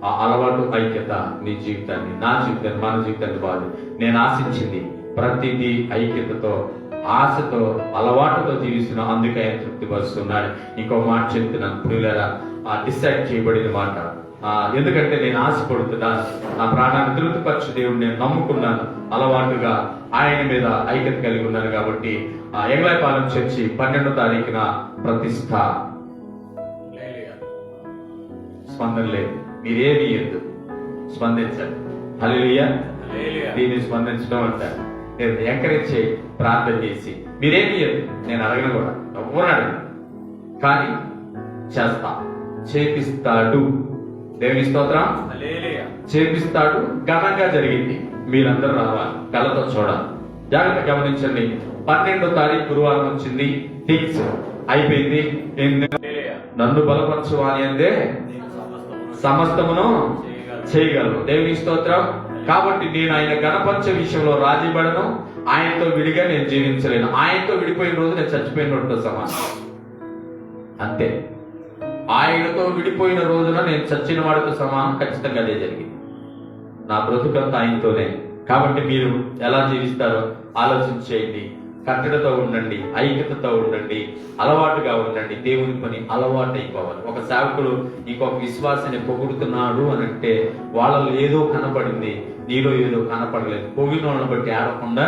ఆ అలవాటు ఐక్యత నీ జీవితాన్ని, నా జీవితాన్ని, మన జీవితాన్ని బాధ. నేను ఆశించింది ప్రతిదీ ఐక్యతతో, ఆశతో, అలవాటుతో జీవిస్తున్నాం. అందుకే ఆయన తృప్తిపరుస్తున్నాడు. ఇంకో మాట చెప్తున్నాను ప్రియులారా, డిసైడ్ చేయబడిన మాట. ఎందుకంటే నేను ఆశపడుతున్నాను, నా ప్రాణాన్ని తృప్తిపరచు దేవుడు నేను నమ్ముకున్నాను, అలవాటుగా ఆయన మీద ఐక్యత కలిగి ఉన్నాను. కాబట్టి ఎంగ్లాయపాలెం చర్చి 12వ తారీఖున ప్రతిష్ట. స్పందన లేదు, మీరేమి ఇయ్యద్దు, స్పందించండి. హల్లెలూయా. దీన్ని స్పందించడం అంటారు. నేను ఎంకరేజ్ చేయి, ప్రార్థన చేసి మీరేమి ఇయ్యద్దు. నేను అడగను కూడా, ఎవరు అడగను, కానీ చేపిస్తాడు. దేవుని స్తోత్రం. చేపిస్తాడు. ఘనంగా జరిగింది. మీరందరూ రావాలి, కళ్ళతో చూడాలి. జాగ్రత్త గమనించండి. 12వ తారీఖు గురువారం వచ్చింది, ఫిక్స్ అయిపోయింది. నన్ను బలపరచువాని అందే సమస్తమును చేయగలరు. దేవుని స్తోత్రం. కాబట్టి నేను ఆయన గణపరచ విషయంలో రాజీపడను. ఆయనతో విడిగా నేను జీవించలేను. ఆయనతో విడిపోయిన రోజు నేను చచ్చిపోయినట్టు సమానం. అంతే. ఆయనతో విడిపోయిన రోజున నేను చచ్చిన వాడితో సమానం. ఖచ్చితంగా అదే జరిగింది. నా బ్రతుకంతా ఆయనతోనే. కాబట్టి మీరు ఎలా జీవిస్తారో ఆలోచించేయండి. కట్టడతో ఉండండి, ఐక్యతతో ఉండండి, అలవాటుగా ఉండండి. దేవుని పని అలవాటు అయిపోవాలి. ఒక సేవకుడు ఇంకొక విశ్వాసాన్ని పొగుడుతున్నాడు అని అంటే వాళ్ళలో ఏదో కనపడింది, నీలో ఏదో కనపడలేదు. పొగిన వాళ్ళని బట్టి ఆడకుండా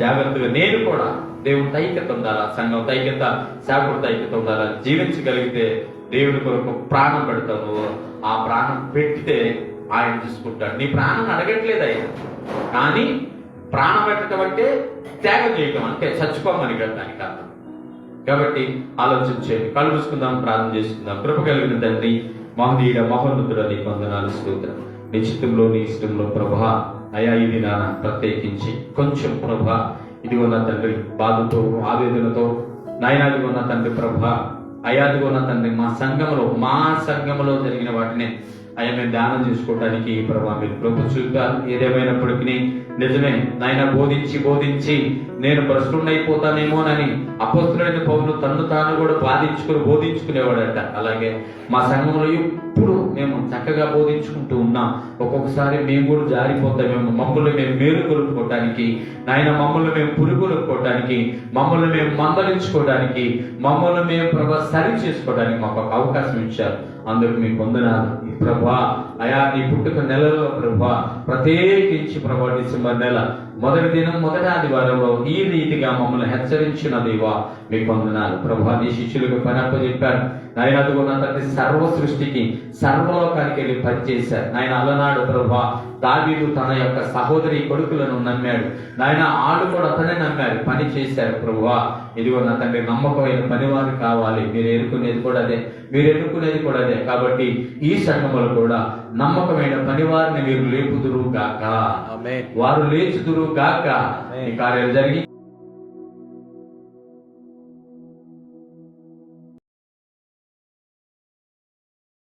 జాగ్రత్తగా నేను కూడా దేవుని ఐక్యత ఉండాలా, సంఘం ఐక్యత, సేవకుడితో ఐక్యత ఉండాలా. జీవించగలిగితే దేవుని కొరకు ప్రాణం పెడతావు. ఆ ప్రాణం పెడితే ఆయన చూసుకుంటాడు. నీ ప్రాణం అడగట్లేదు ఆయన, కానీ ప్రాణం పెట్టడం అంటే త్యాగం చేయటం, అంటే చచ్చిపోమని కదా దానికి అర్థం. కాబట్టి ఆలోచించేయండి. కళ్ళు చూసుకుందాం, ప్రార్థన చేసుకుందాం. కృప కలిగిన తండ్రి, మహనీయుడ మహోన్నతుడ, నీ వందనాలు, స్తోత్రం. నీ చిత్తంలో, నీ ఇష్టంలో ప్రభా, అయా ఇది నా ప్రత్యేకించి కొంచెం ప్రభా, ఇదిగో నా తండ్రి బాధతో, ఆవేదనతో నాయనాదిగో నా తండ్రి ప్రభా, అయాదిగో నా తండ్రి మా సంఘంలో జరిగిన వాటిని అయ్యా మేము ధ్యానం చేసుకోవడానికి ప్రభావ మీరు కృప చూపారు. ఏదేమైనప్పటికీ నిజమే నాయన, బోధించి నేను భ్రష్టుడైపోతానేమోనని అపొస్తలుడైన పౌలు తన్ను తాను కూడా బోధించుకునేవాడట. అలాగే మా సంఘంలో ఎప్పుడు మేము చక్కగా బోధించుకుంటూ ఉన్నాం. ఒక్కొక్కసారి మేము కూడా జారిపోతామేమో. మమ్మల్ని మేము మేలు కొలుపుకోవటానికి నాయన, మమ్మల్ని మేము పురుగొలుపుకోవటానికి, మమ్మల్ని మేము మందలించుకోవడానికి, మమ్మల్ని మేము ప్రభా సరి చేసుకోవడానికి మాకు ఒక అవకాశం ఇచ్చారు. అందుకు మీకు వందనాలు ప్రభా. అయా నీ పుట్టుక నెలలో ప్రభా, ప్రత్యేకించి ప్రభా డిసెంబర్ నెల మొదటి దినం మొదటి ఆదివారంలో ఈ రీతిగా మమ్మల్ని హెచ్చరించిన దేవా మీకు వందనాలు ప్రభా. నీ శిష్యులకు పని అప్పచెప్పారు నాయన. అదుగున్న తండ్రి సర్వ సృష్టికి సర్వలోకానికి వెళ్ళి పనిచేశారు నాయన. అలనాడు ప్రభా దావీదు తన యొక్క సహోదరి కొడుకులను నమ్మాడు నాయన. ఆడు కూడా అతనే నమ్మారు, పని చేశారు ప్రభువా. ఇదిగో నా తండ్రి నమ్మకమైన పనివారు కావాలి. మీరు ఎన్నుకునేది కూడా అదే. కాబట్టి ఈ సంఘములు కూడా నమ్మకమైన పనివారిని మీరు లేపుదురు గాక, వారు లేచుదురు గాక. ఈ కార్యాలు జరిగి